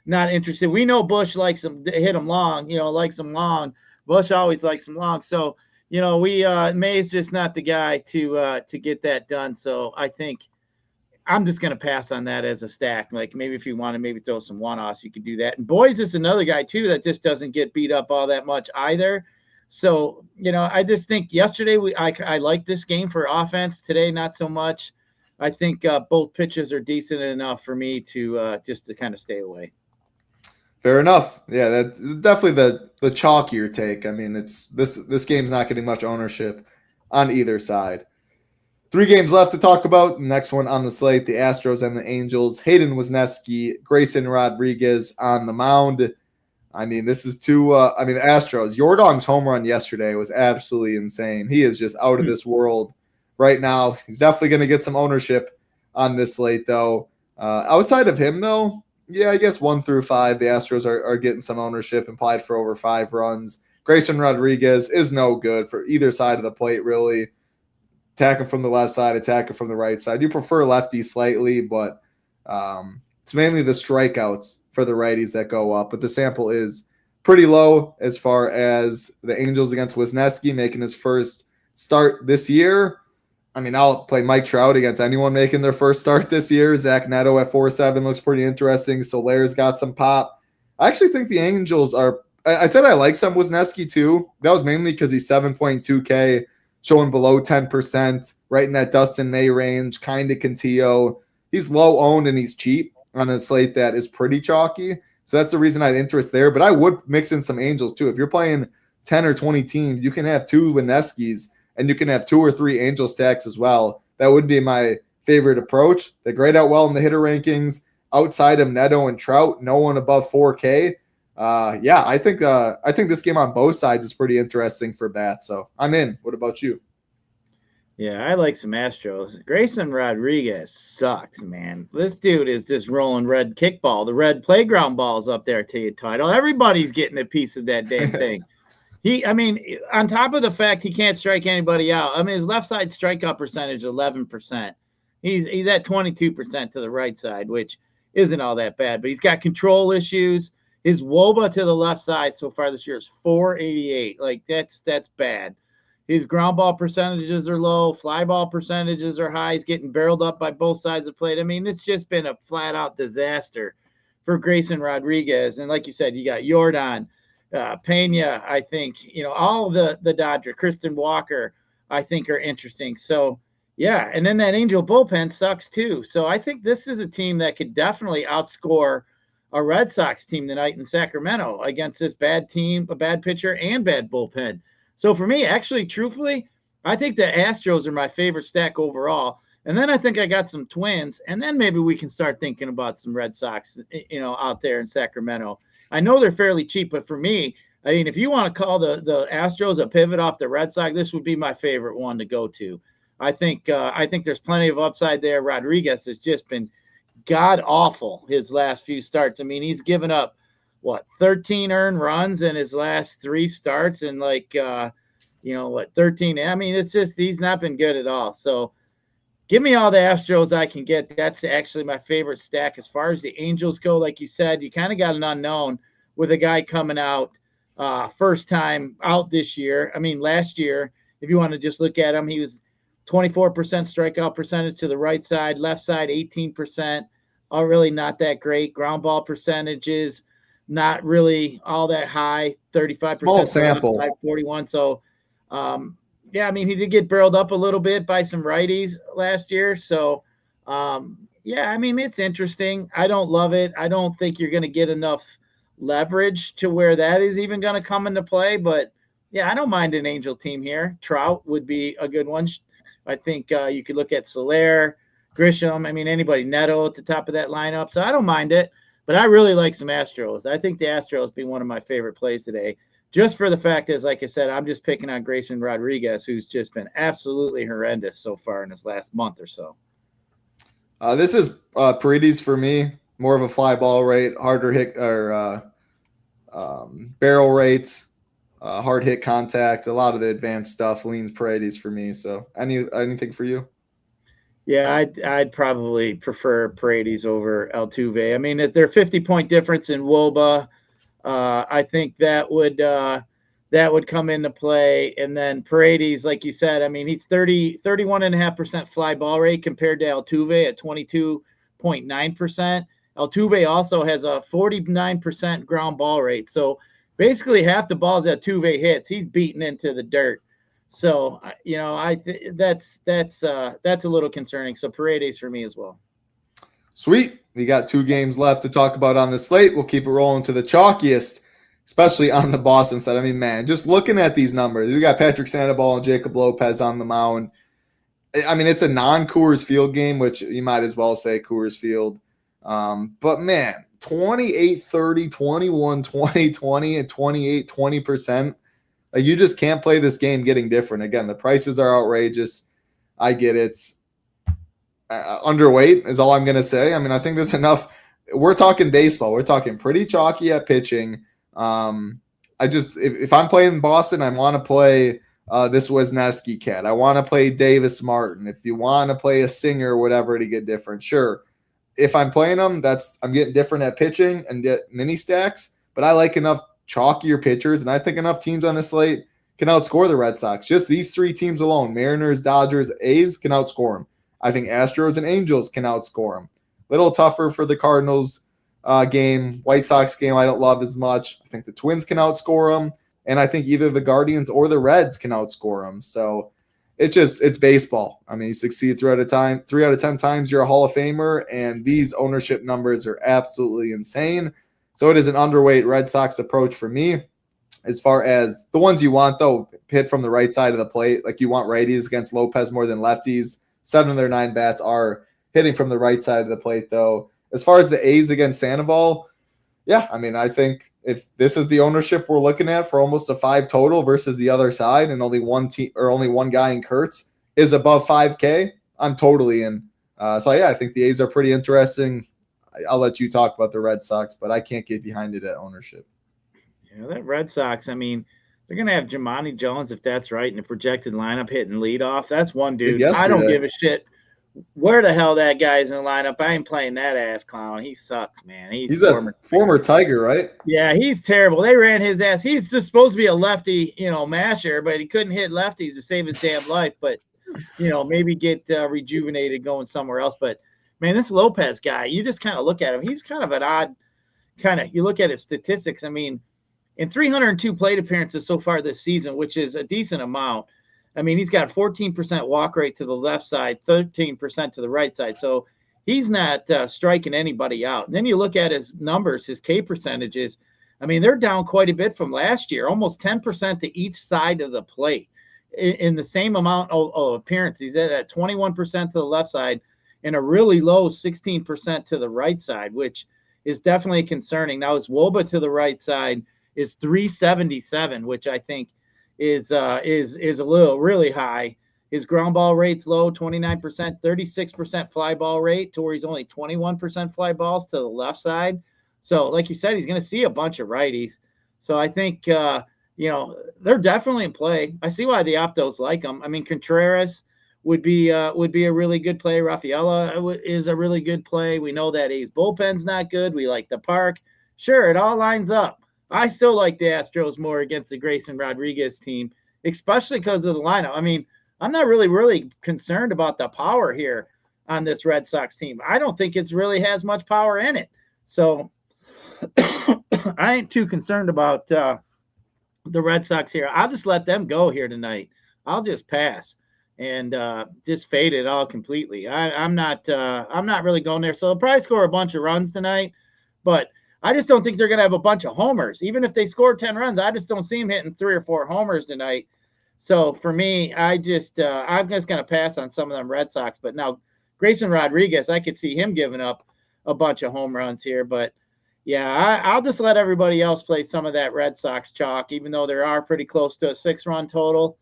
interested. We know Bush likes him to hit him long, likes him long. Bush always likes him long. So, May's just not the guy to get that done. So I think I'm just going to pass on that as a stack. Like maybe if you want to maybe throw some one-offs, you could do that. And Boys is another guy too that just doesn't get beat up all that much either. So, I just think yesterday I like this game for offense. Today, not so much. I think both pitches are decent enough for me to just to kind of stay away. Fair enough. Yeah, that's definitely the chalkier take. I mean, it's this game's not getting much ownership on either side. 3 games left to talk about. Next one on the slate, the Astros and the Angels. Hayden Wesneski, Grayson Rodriguez on the mound. I mean, this is the Astros. Yordan's home run yesterday was absolutely insane. He is just out of this world right now. He's definitely going to get some ownership on this slate, though. Outside of him, though, yeah, I guess 1 through 5, the Astros are getting some ownership, implied for over 5 runs. Grayson Rodriguez is no good for either side of the plate, really. Attacking from the left side, attacking from the right side. You prefer lefty slightly, but it's mainly the strikeouts for the righties that go up. But the sample is pretty low as far as the Angels against Wesneski making his first start this year. I mean, I'll play Mike Trout against anyone making their first start this year. Zach Neto at 4.7 looks pretty interesting. Solaire's got some pop. I actually think the Angels are – I said I like some Wesneski too. That was mainly because he's 7.2K, showing below 10%, right in that Dustin May range, kind of Cantillo. He's low owned and he's cheap on a slate that is pretty chalky. So that's the reason I had interest there. But I would mix in some Angels too. If you're playing 10 or 20 teams, you can have 2 Wesneskis and you can have 2 or 3 Angel stacks as well. That would be my favorite approach. They grade out well in the hitter rankings. Outside of Neto and Trout, no one above 4K. I think this game on both sides is pretty interesting for bats. So I'm in. What about you? Yeah, I like some Astros. Grayson Rodriguez sucks, man. This dude is just rolling red kickball, the red playground balls up there to your title. Everybody's getting a piece of that damn thing. On top of the fact he can't strike anybody out, his left side strikeout percentage 11%. He's at 22% to the right side, which isn't all that bad, but he's got control issues. His WOBA to the left side so far this year is 488. Like that's bad. His ground ball percentages are low. Fly ball percentages are high. He's getting barreled up by both sides of the plate. It's just been a flat out disaster for Grayson Rodriguez. And like you said, you got Yordan, Pena. I think, all of the Dodger, Kristen Walker, I think are interesting. So yeah. And then that Angel bullpen sucks too. So I think this is a team that could definitely outscore a Red Sox team tonight in Sacramento against this bad team, a bad pitcher and bad bullpen. So for me, actually, truthfully, I think the Astros are my favorite stack overall. And then I think I got some Twins, and then maybe we can start thinking about some Red Sox, out there in Sacramento. I know they're fairly cheap, but for me, if you want to call the Astros a pivot off the Red Sox, this would be my favorite one to go to. I think there's plenty of upside there. Rodriguez has just been god awful his last few starts. He's given up 13 earned runs in his last 3 starts and 13. It's just he's not been good at all. So give me all the Astros I can get. That's actually my favorite stack. As far as the Angels go, like you said, you kind of got an unknown with a guy coming out first time out this year. Last year, if you want to just look at him, he was 24% strikeout percentage to the right side, left side 18%. All really not that great. Ground ball percentages not really all that high, 35%. Small sample. 41. So, he did get barreled up a little bit by some righties last year. So, it's interesting. I don't love it. I don't think you're going to get enough leverage to where that is even going to come into play. But, yeah, I don't mind an Angel team here. Trout would be a good one. I think you could look at Solaire, Grisham. Anybody, Neto at the top of that lineup. So I don't mind it. But I really like some Astros. I think the Astros be one of my favorite plays today, just for the fact is, like I said, I'm just picking on Grayson Rodriguez, who's just been absolutely horrendous so far in his last month or so. This is Paredes for me, more of a fly ball rate, harder hit or barrel rates, hard hit contact. A lot of the advanced stuff leans Paredes for me. So anything for you? Yeah, I'd probably prefer Paredes over Altuve. They're 50-point difference in WOBA. I think that would that would come into play. And then Paredes, like you said, I mean, he's 31.5% fly ball rate compared to Altuve at 22.9%. Altuve also has a 49% ground ball rate. So basically half the balls that Altuve hits, he's beaten into the dirt. So, that's a little concerning. So Paredes for me as well. Sweet. We got 2 games left to talk about on the slate. We'll keep it rolling to the chalkiest, especially on the Boston side. I mean, man, just looking at these numbers, we got Patrick Sandoval and Jacob Lopez on the mound. I mean, it's a non-Coors Field game, which you might as well say Coors Field. But, man, 28, 30, 21, 20, 20, and 28, 20%. Like, you just can't play this game getting different. Again, the prices are outrageous. I get it. Underweight is all I'm going to say. I mean, I think there's enough. We're talking baseball. We're talking pretty chalky at pitching. If I'm playing Boston, I want to play this Wisniewski cat. I want to play Davis Martin. If you want to play a Singer or whatever to get different, sure. If I'm playing them, I'm getting different at pitching and get mini stacks. But I like enough chalkier pitchers, and I think enough teams on this slate can outscore the Red Sox. Just these 3 teams alone, Mariners, Dodgers, A's, can outscore them. I think Astros and Angels can outscore them. Little tougher for the Cardinals game. White Sox game I don't love as much. I think the Twins can outscore them. And I think either the Guardians or the Reds can outscore them. So it's baseball. I mean, you succeed 3 out of 10 times, you're a Hall of Famer. And these ownership numbers are absolutely insane. So it is an underweight Red Sox approach for me. As far as the ones you want, though, hit from the right side of the plate. Like you want righties against Lopez more than lefties. 7 of their 9 bats are hitting from the right side of the plate, though. As far as the A's against Sandoval, yeah, I mean, I think if this is the ownership we're looking at for almost a 5 total versus the other side, and only one team or only one guy in Kurtz is above 5K, I'm totally in. So yeah, I think the A's are pretty interesting. I'll let you talk about the Red Sox, but I can't get behind it at ownership. Yeah, that Red Sox, I mean, they're going to have Jimani Jones, if that's right, in the projected lineup hitting leadoff. That's one dude. I don't give a shit where the hell that guy's in the lineup. I ain't playing that ass clown. He sucks, man. He's a former Tiger, right? Yeah, he's terrible. They ran his ass. He's just supposed to be a lefty, masher, but he couldn't hit lefties to save his damn life. But, maybe get rejuvenated going somewhere else. But, man, this Lopez guy, you just kind of look at him. He's kind of an odd you look at his statistics. I mean, in 302 plate appearances so far this season, which is a decent amount, I mean, he's got 14% walk rate to the left side, 13% to the right side. So he's not striking anybody out. And then you look at his numbers, his K percentages. I mean, they're down quite a bit from last year, almost 10% to each side of the plate in the same amount of appearances. He's at 21% to the left side and a really low 16% to the right side, which is definitely concerning. Now, his WOBA to the right side is 377, which I think is a little really high. His ground ball rate's low, 29%, 36% fly ball rate, to where he's only 21% fly balls to the left side. So, like you said, he's going to see a bunch of righties. So I think they're definitely in play. I see why the optos like him. I mean, Contreras would be a really good play. Rafaela is a really good play. We know that A's bullpen's not good. We like the park. Sure, it all lines up. I still like the Astros more against the Grayson Rodriguez team, especially because of the lineup. I mean, I'm not really concerned about the power here on this Red Sox team. I don't think it really has much power in it. So I ain't too concerned about the Red Sox here. I'll just let them go here tonight. I'll just pass and just fade it all completely. I'm not really going there. So they'll probably score a bunch of runs tonight, but I just don't think they're going to have a bunch of homers. Even if they score 10 runs, I just don't see them hitting 3 or 4 homers tonight. So for me, I'm just going to pass on some of them Red Sox. But now Grayson Rodriguez, I could see him giving up a bunch of home runs here. But yeah, I'll just let everybody else play some of that Red Sox chalk, even though they are pretty close to a 6-run total.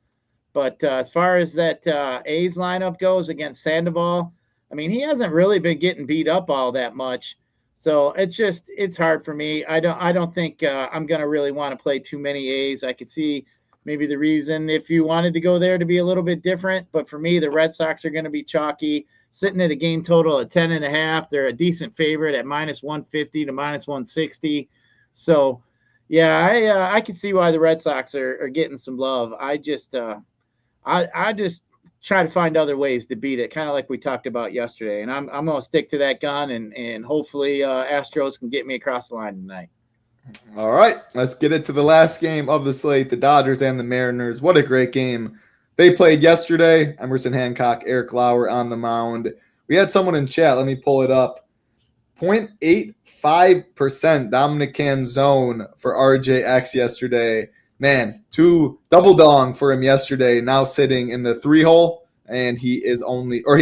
But as far as that A's lineup goes against Sandoval, I mean, he hasn't really been getting beat up all that much. So it's hard for me. I don't think I'm going to really want to play too many A's. I could see maybe the reason if you wanted to go there to be a little bit different. But for me, the Red Sox are going to be chalky, sitting at a game total of 10.5. They're a decent favorite at -150 to -160. So, Yeah, I can see why the Red Sox are getting some love. I just try to find other ways to beat it, kind of like we talked about yesterday. And I'm going to stick to that gun, and hopefully Astros can get me across the line tonight. All right, let's get it to the last game of the slate, the Dodgers and the Mariners. What a great game they played yesterday. Emerson Hancock, Eric Lauer on the mound. We had someone in chat. Let me pull it up. 0.85% Dominic Canzone for RJX yesterday. Man, two double dong for him yesterday. Now sitting in the 3-hole, and he's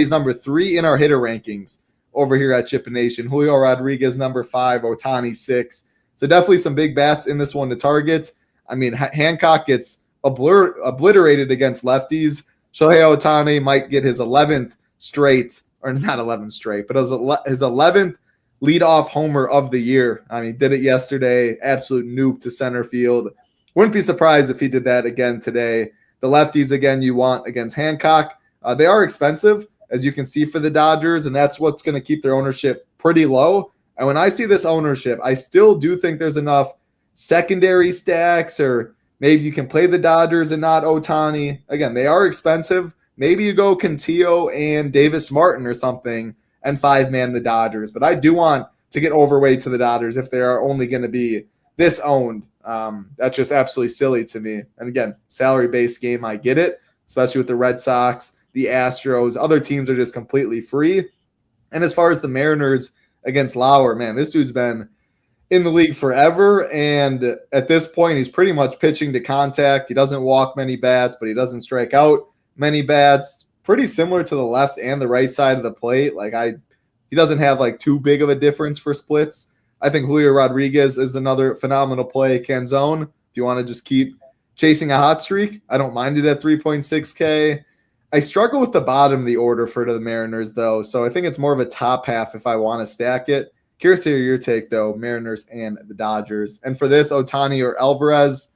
number 3 in our hitter rankings over here at Chip Nation. Julio Rodriguez number 5, Ohtani 6. So definitely some big bats in this one to target. I mean, Hancock gets obliterated against lefties. Shohei Ohtani might get his 11th straight, or not 11th straight, but his 11th leadoff homer of the year. I mean, did it yesterday. Absolute nuke to center field. Wouldn't be surprised if he did that again today. The lefties, again, you want against Hancock. They are expensive, as you can see, for the Dodgers, and that's what's going to keep their ownership pretty low. And when I see this ownership, I still do think there's enough secondary stacks, or maybe you can play the Dodgers and not Ohtani. Again, they are expensive. Maybe you go Cantillo and Davis Martin or something and 5-man the Dodgers. But I do want to get overweight to the Dodgers if they are only going to be this owned. That's just absolutely silly to me. And again, salary-based game, I get it, especially with the Red Sox, the Astros. Other teams are just completely free. And as far as the Mariners against Lauer, man, this dude's been in the league forever. And at this point, he's pretty much pitching to contact. He doesn't walk many bats, but he doesn't strike out many bats. Pretty similar to the left and the right side of the plate. He doesn't have like too big of a difference for splits. I think Julio Rodriguez is another phenomenal play. Canzone, if you want to just keep chasing a hot streak, I don't mind it at 3.6K. I struggle with the bottom of the order for the Mariners, though, so I think it's more of a top half if I want to stack it. Curious to hear your take, though, Mariners and the Dodgers. And for this, Ohtani or Alvarez,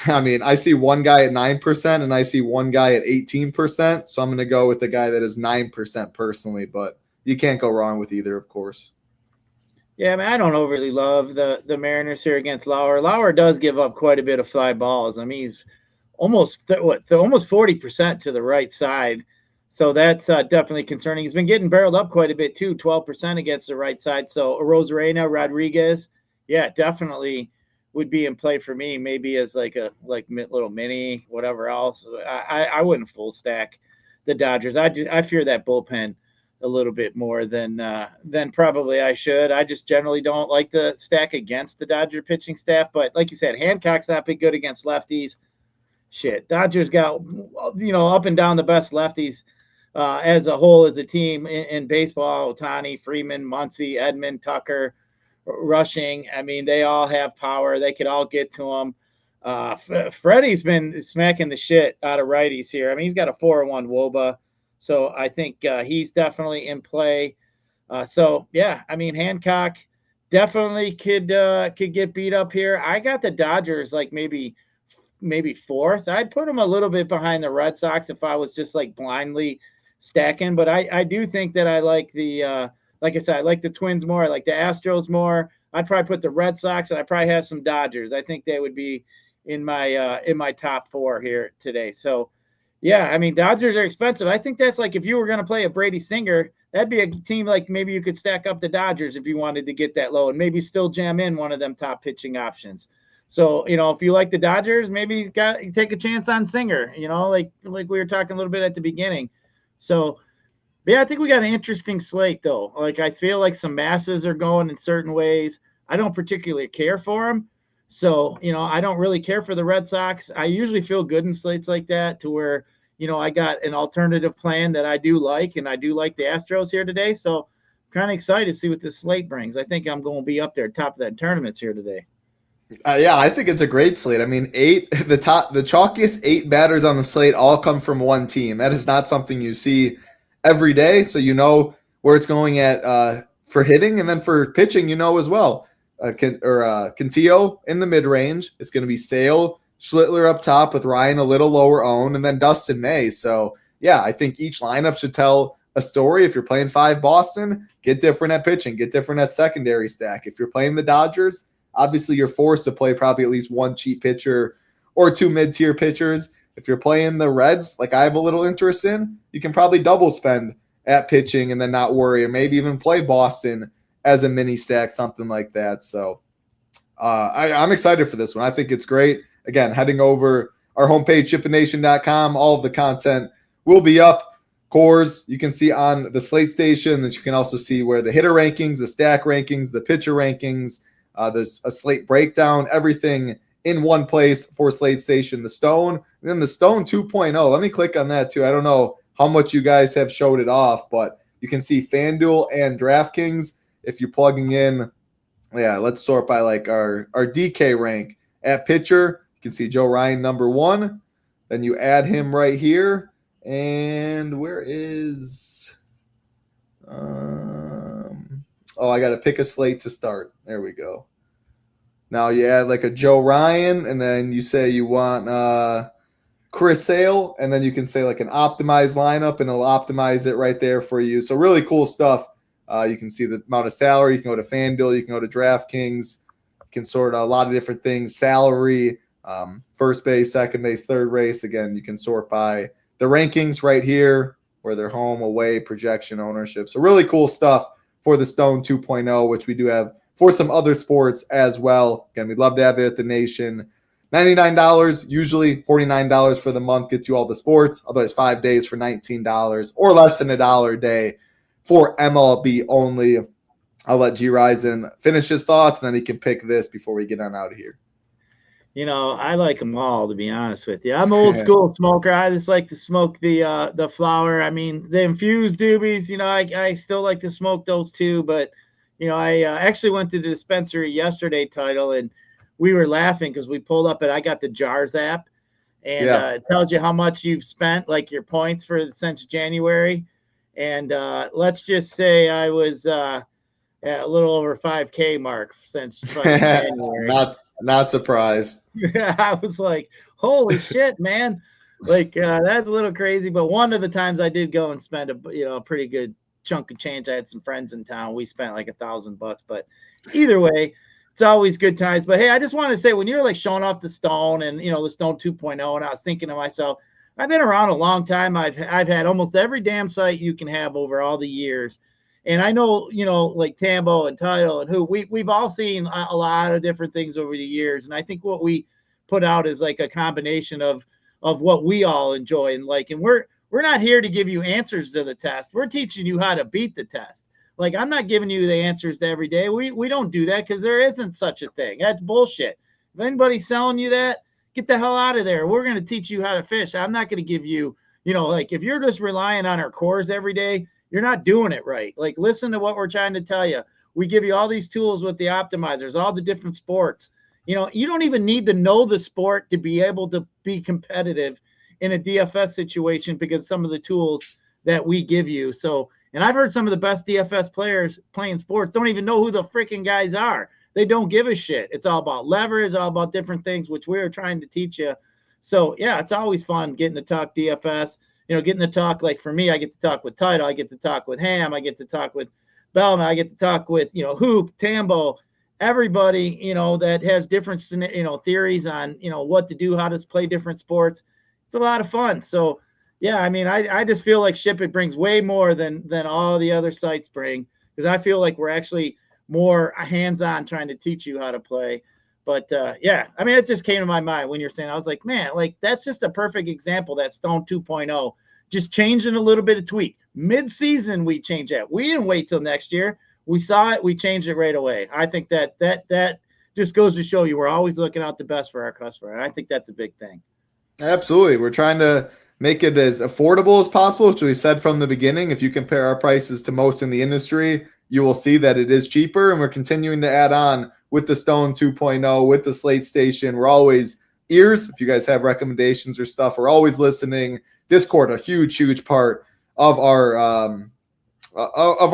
I mean, I see one guy at 9% and I see one guy at 18%, so I'm going to go with the guy that is 9% personally, but you can't go wrong with either, of course. Yeah, I mean, I don't overly love the Mariners here against Lauer. Lauer does give up quite a bit of fly balls. I mean, he's almost 40% to the right side. So that's definitely concerning. He's been getting barreled up quite a bit too, 12% against the right side. So Rosarena, Rodriguez, yeah, definitely would be in play for me. Maybe as like little mini, whatever else. I wouldn't full stack the Dodgers. I fear that bullpen a little bit more than probably I should. I just generally don't like the stack against the Dodger pitching staff. But like you said, Hancock's not been good against lefties. Shit, Dodgers got, up and down the best lefties as a whole as a team in baseball. Ohtani, Freeman, Muncy, Edman, Tucker, rushing. I mean, they all have power. They could all get to them. Freddie's been smacking the shit out of righties here. I mean, he's got a 4-1 WOBA. So I think he's definitely in play. So, yeah, I mean, Hancock definitely could get beat up here. I got the Dodgers like maybe fourth. I'd put them a little bit behind the Red Sox if I was just like blindly stacking. But I do think that I like like I said, I like the Twins more. I like the Astros more. I'd probably put the Red Sox, and I probably have some Dodgers. I think they would be in my top 4 here today. So, yeah, I mean, Dodgers are expensive. I think that's like if you were going to play a Brady Singer, that'd be a team like maybe you could stack up the Dodgers if you wanted to get that low and maybe still jam in one of them top pitching options. So, if you like the Dodgers, maybe you take a chance on Singer, like we were talking a little bit at the beginning. So, yeah, I think we got an interesting slate, though. Like, I feel like some masses are going in certain ways. I don't particularly care for them. So, I don't really care for the Red Sox. I usually feel good in slates like that to where, I got an alternative plan that I do like, and I do like the Astros here today. So, I'm kind of excited to see what this slate brings. I think I'm going to be up there top of that tournaments here today. Yeah, I think it's a great slate. I mean, the chalkiest 8 batters on the slate all come from one team. That is not something you see every day, so you know where it's going at for hitting, and then for pitching, as well. Cantillo in the mid-range. It's going to be Sale, Schlittler up top with Ryan a little lower owned, and then Dustin May. So, yeah, I think each lineup should tell a story. If you're playing 5 Boston, get different at pitching, get different at secondary stack. If you're playing the Dodgers, Obviously, you're forced to play probably at least one cheap pitcher or two mid-tier pitchers. If you're playing the Reds, like I have a little interest in, you can probably double spend at pitching and then not worry, or maybe even play Boston as a mini stack, something like that. So I'm excited for this one. I think it's great. Again, heading over our homepage, chipandnation.com, all of the content will be up. Cores you can see on the Slate station, that you can also see where the hitter rankings, the stack rankings, the pitcher rankings, there's a Slate breakdown, everything in one place for Slate Station. The Stone, and then the Stone 2.0. Let me click on that too. I don't know how much you guys have showed it off, but you can see FanDuel and DraftKings. If you're plugging in, let's sort by like our DK rank at pitcher. You can see Joe Ryan number 1. Then you add him right here. And where is I got to pick a slate to start. There we go. Now you add like a Joe Ryan, and then you say you want Chris Sale, and then you can say like an optimized lineup, and it'll optimize it right there for you. So really cool stuff. You can see the amount of salary. You can go to FanDuel. You can go to DraftKings. You can sort a lot of different things. Salary, first base, second base, third base. Again, you can sort by the rankings right here, where they're home, away, projection, ownership. So really cool stuff for the Stone 2.0, which we do have for some other sports as well. Again, we'd love to have it at the Nation. $99, usually $49 for the month gets you all the sports. Otherwise, 5 days for $19 or less than $1 a day for MLB only. I'll let Gyiraszin finish his thoughts, and then he can pick this before we get on out of here. I like them all, to be honest with you. I'm an old school smoker. I just like to smoke the flower. I mean, the infused doobies, I still like to smoke those too. But, I actually went to the dispensary yesterday, Title, and we were laughing because we pulled up and I got the Jars app, and it tells you how much you've spent, like your points since January. And let's just say I was at a little over 5K mark since January. Not surprised. I was like, holy shit, man. Like, that's a little crazy. But one of the times I did go and spend a pretty good chunk of change. I had some friends in town. We spent like $1,000. But either way, it's always good times. But hey, I just wanted to say, when you're like showing off the Stone and the Stone 2.0, and I was thinking to myself, I've been around a long time. I've had almost every damn site you can have over all the years. And I know, like Tambo and Title and who we've all seen a lot of different things over the years. And I think what we put out is like a combination of what we all enjoy and like. And we're not here to give you answers to the test. We're teaching you how to beat the test. Like, I'm not giving you the answers to every day. We don't do that because there isn't such a thing. That's bullshit. If anybody's selling you that, get the hell out of there. We're going to teach you how to fish. I'm not going to give you, like if you're just relying on our cores every day, you're not doing it right. Like, listen to what we're trying to tell you. We give you all these tools with the optimizers, all the different sports. You don't even need to know the sport to be able to be competitive in a DFS situation because some of the tools that we give you. So, and I've heard some of the best DFS players playing sports don't even know who the freaking guys are. They don't give a shit. It's all about leverage, all about different things, which we're trying to teach you. So, yeah, it's always fun getting to talk DFS. Getting to talk, like for me, I get to talk with Title, I get to talk with Ham, I get to talk with Bellman, I get to talk with, Hoop, Tambo, everybody, that has different, theories on, what to do, how to play different sports. It's a lot of fun. So, yeah, I mean, I just feel like Ship It brings way more than all the other sites bring, because I feel like we're actually more hands-on trying to teach you how to play. But, yeah, I mean, it just came to my mind when you're saying, I was like, man, like that's just a perfect example, that Stone 2.0, just changing a little bit of tweak. Mid-season, we changed that. We didn't wait till next year. We saw it. We changed it right away. I think that just goes to show you we're always looking out the best for our customer. And I think that's a big thing. Absolutely. We're trying to make it as affordable as possible, which we said from the beginning. If you compare our prices to most in the industry, you will see that it is cheaper, and we're continuing to add on with the Stone 2.0, with the Slate Station. We're always ears. If you guys have recommendations or stuff, we're always listening. Discord, a huge part of our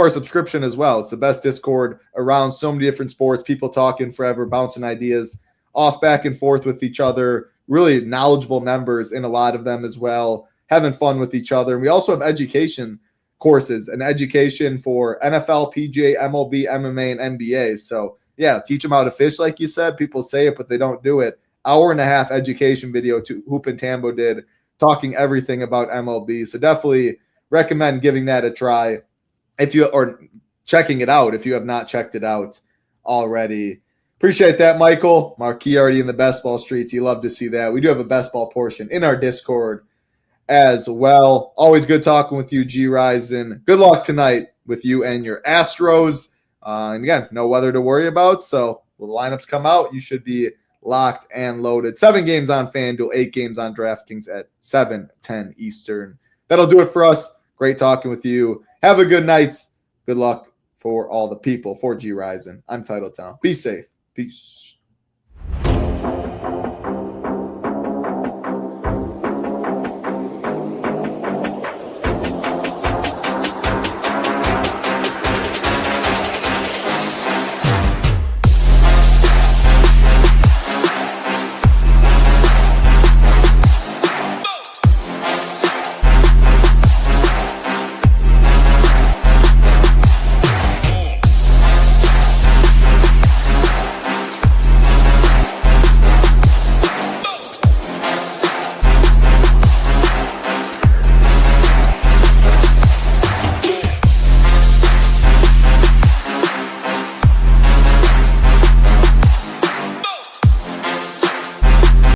subscription as well. It's the best Discord around. So many different sports, people talking forever, bouncing ideas off back and forth with each other. Really knowledgeable members in a lot of them as well, having fun with each other. And we also have education courses and education for NFL, PGA, MLB, MMA, and NBA. So yeah, teach them how to fish, like you said. People say it, but they don't do it. Hour-and-a-half education video to Hoop and Tambo did, talking everything about MLB. So definitely recommend giving that a try or checking it out if you have not checked it out already. Appreciate that, Michael. Marquis already in the best ball streets. You love to see that. We do have a best ball portion in our Discord as well. Always good talking with you, Gyiraszin. Good luck tonight with you and your Astros. And again, no weather to worry about. So when the lineups come out, you should be locked and loaded. 7 games on FanDuel, 8 games on DraftKings at 7:10 Eastern. That'll do it for us. Great talking with you. Have a good night. Good luck for all the people. For Gyiraszin, I'm Titletown. Be safe. Peace.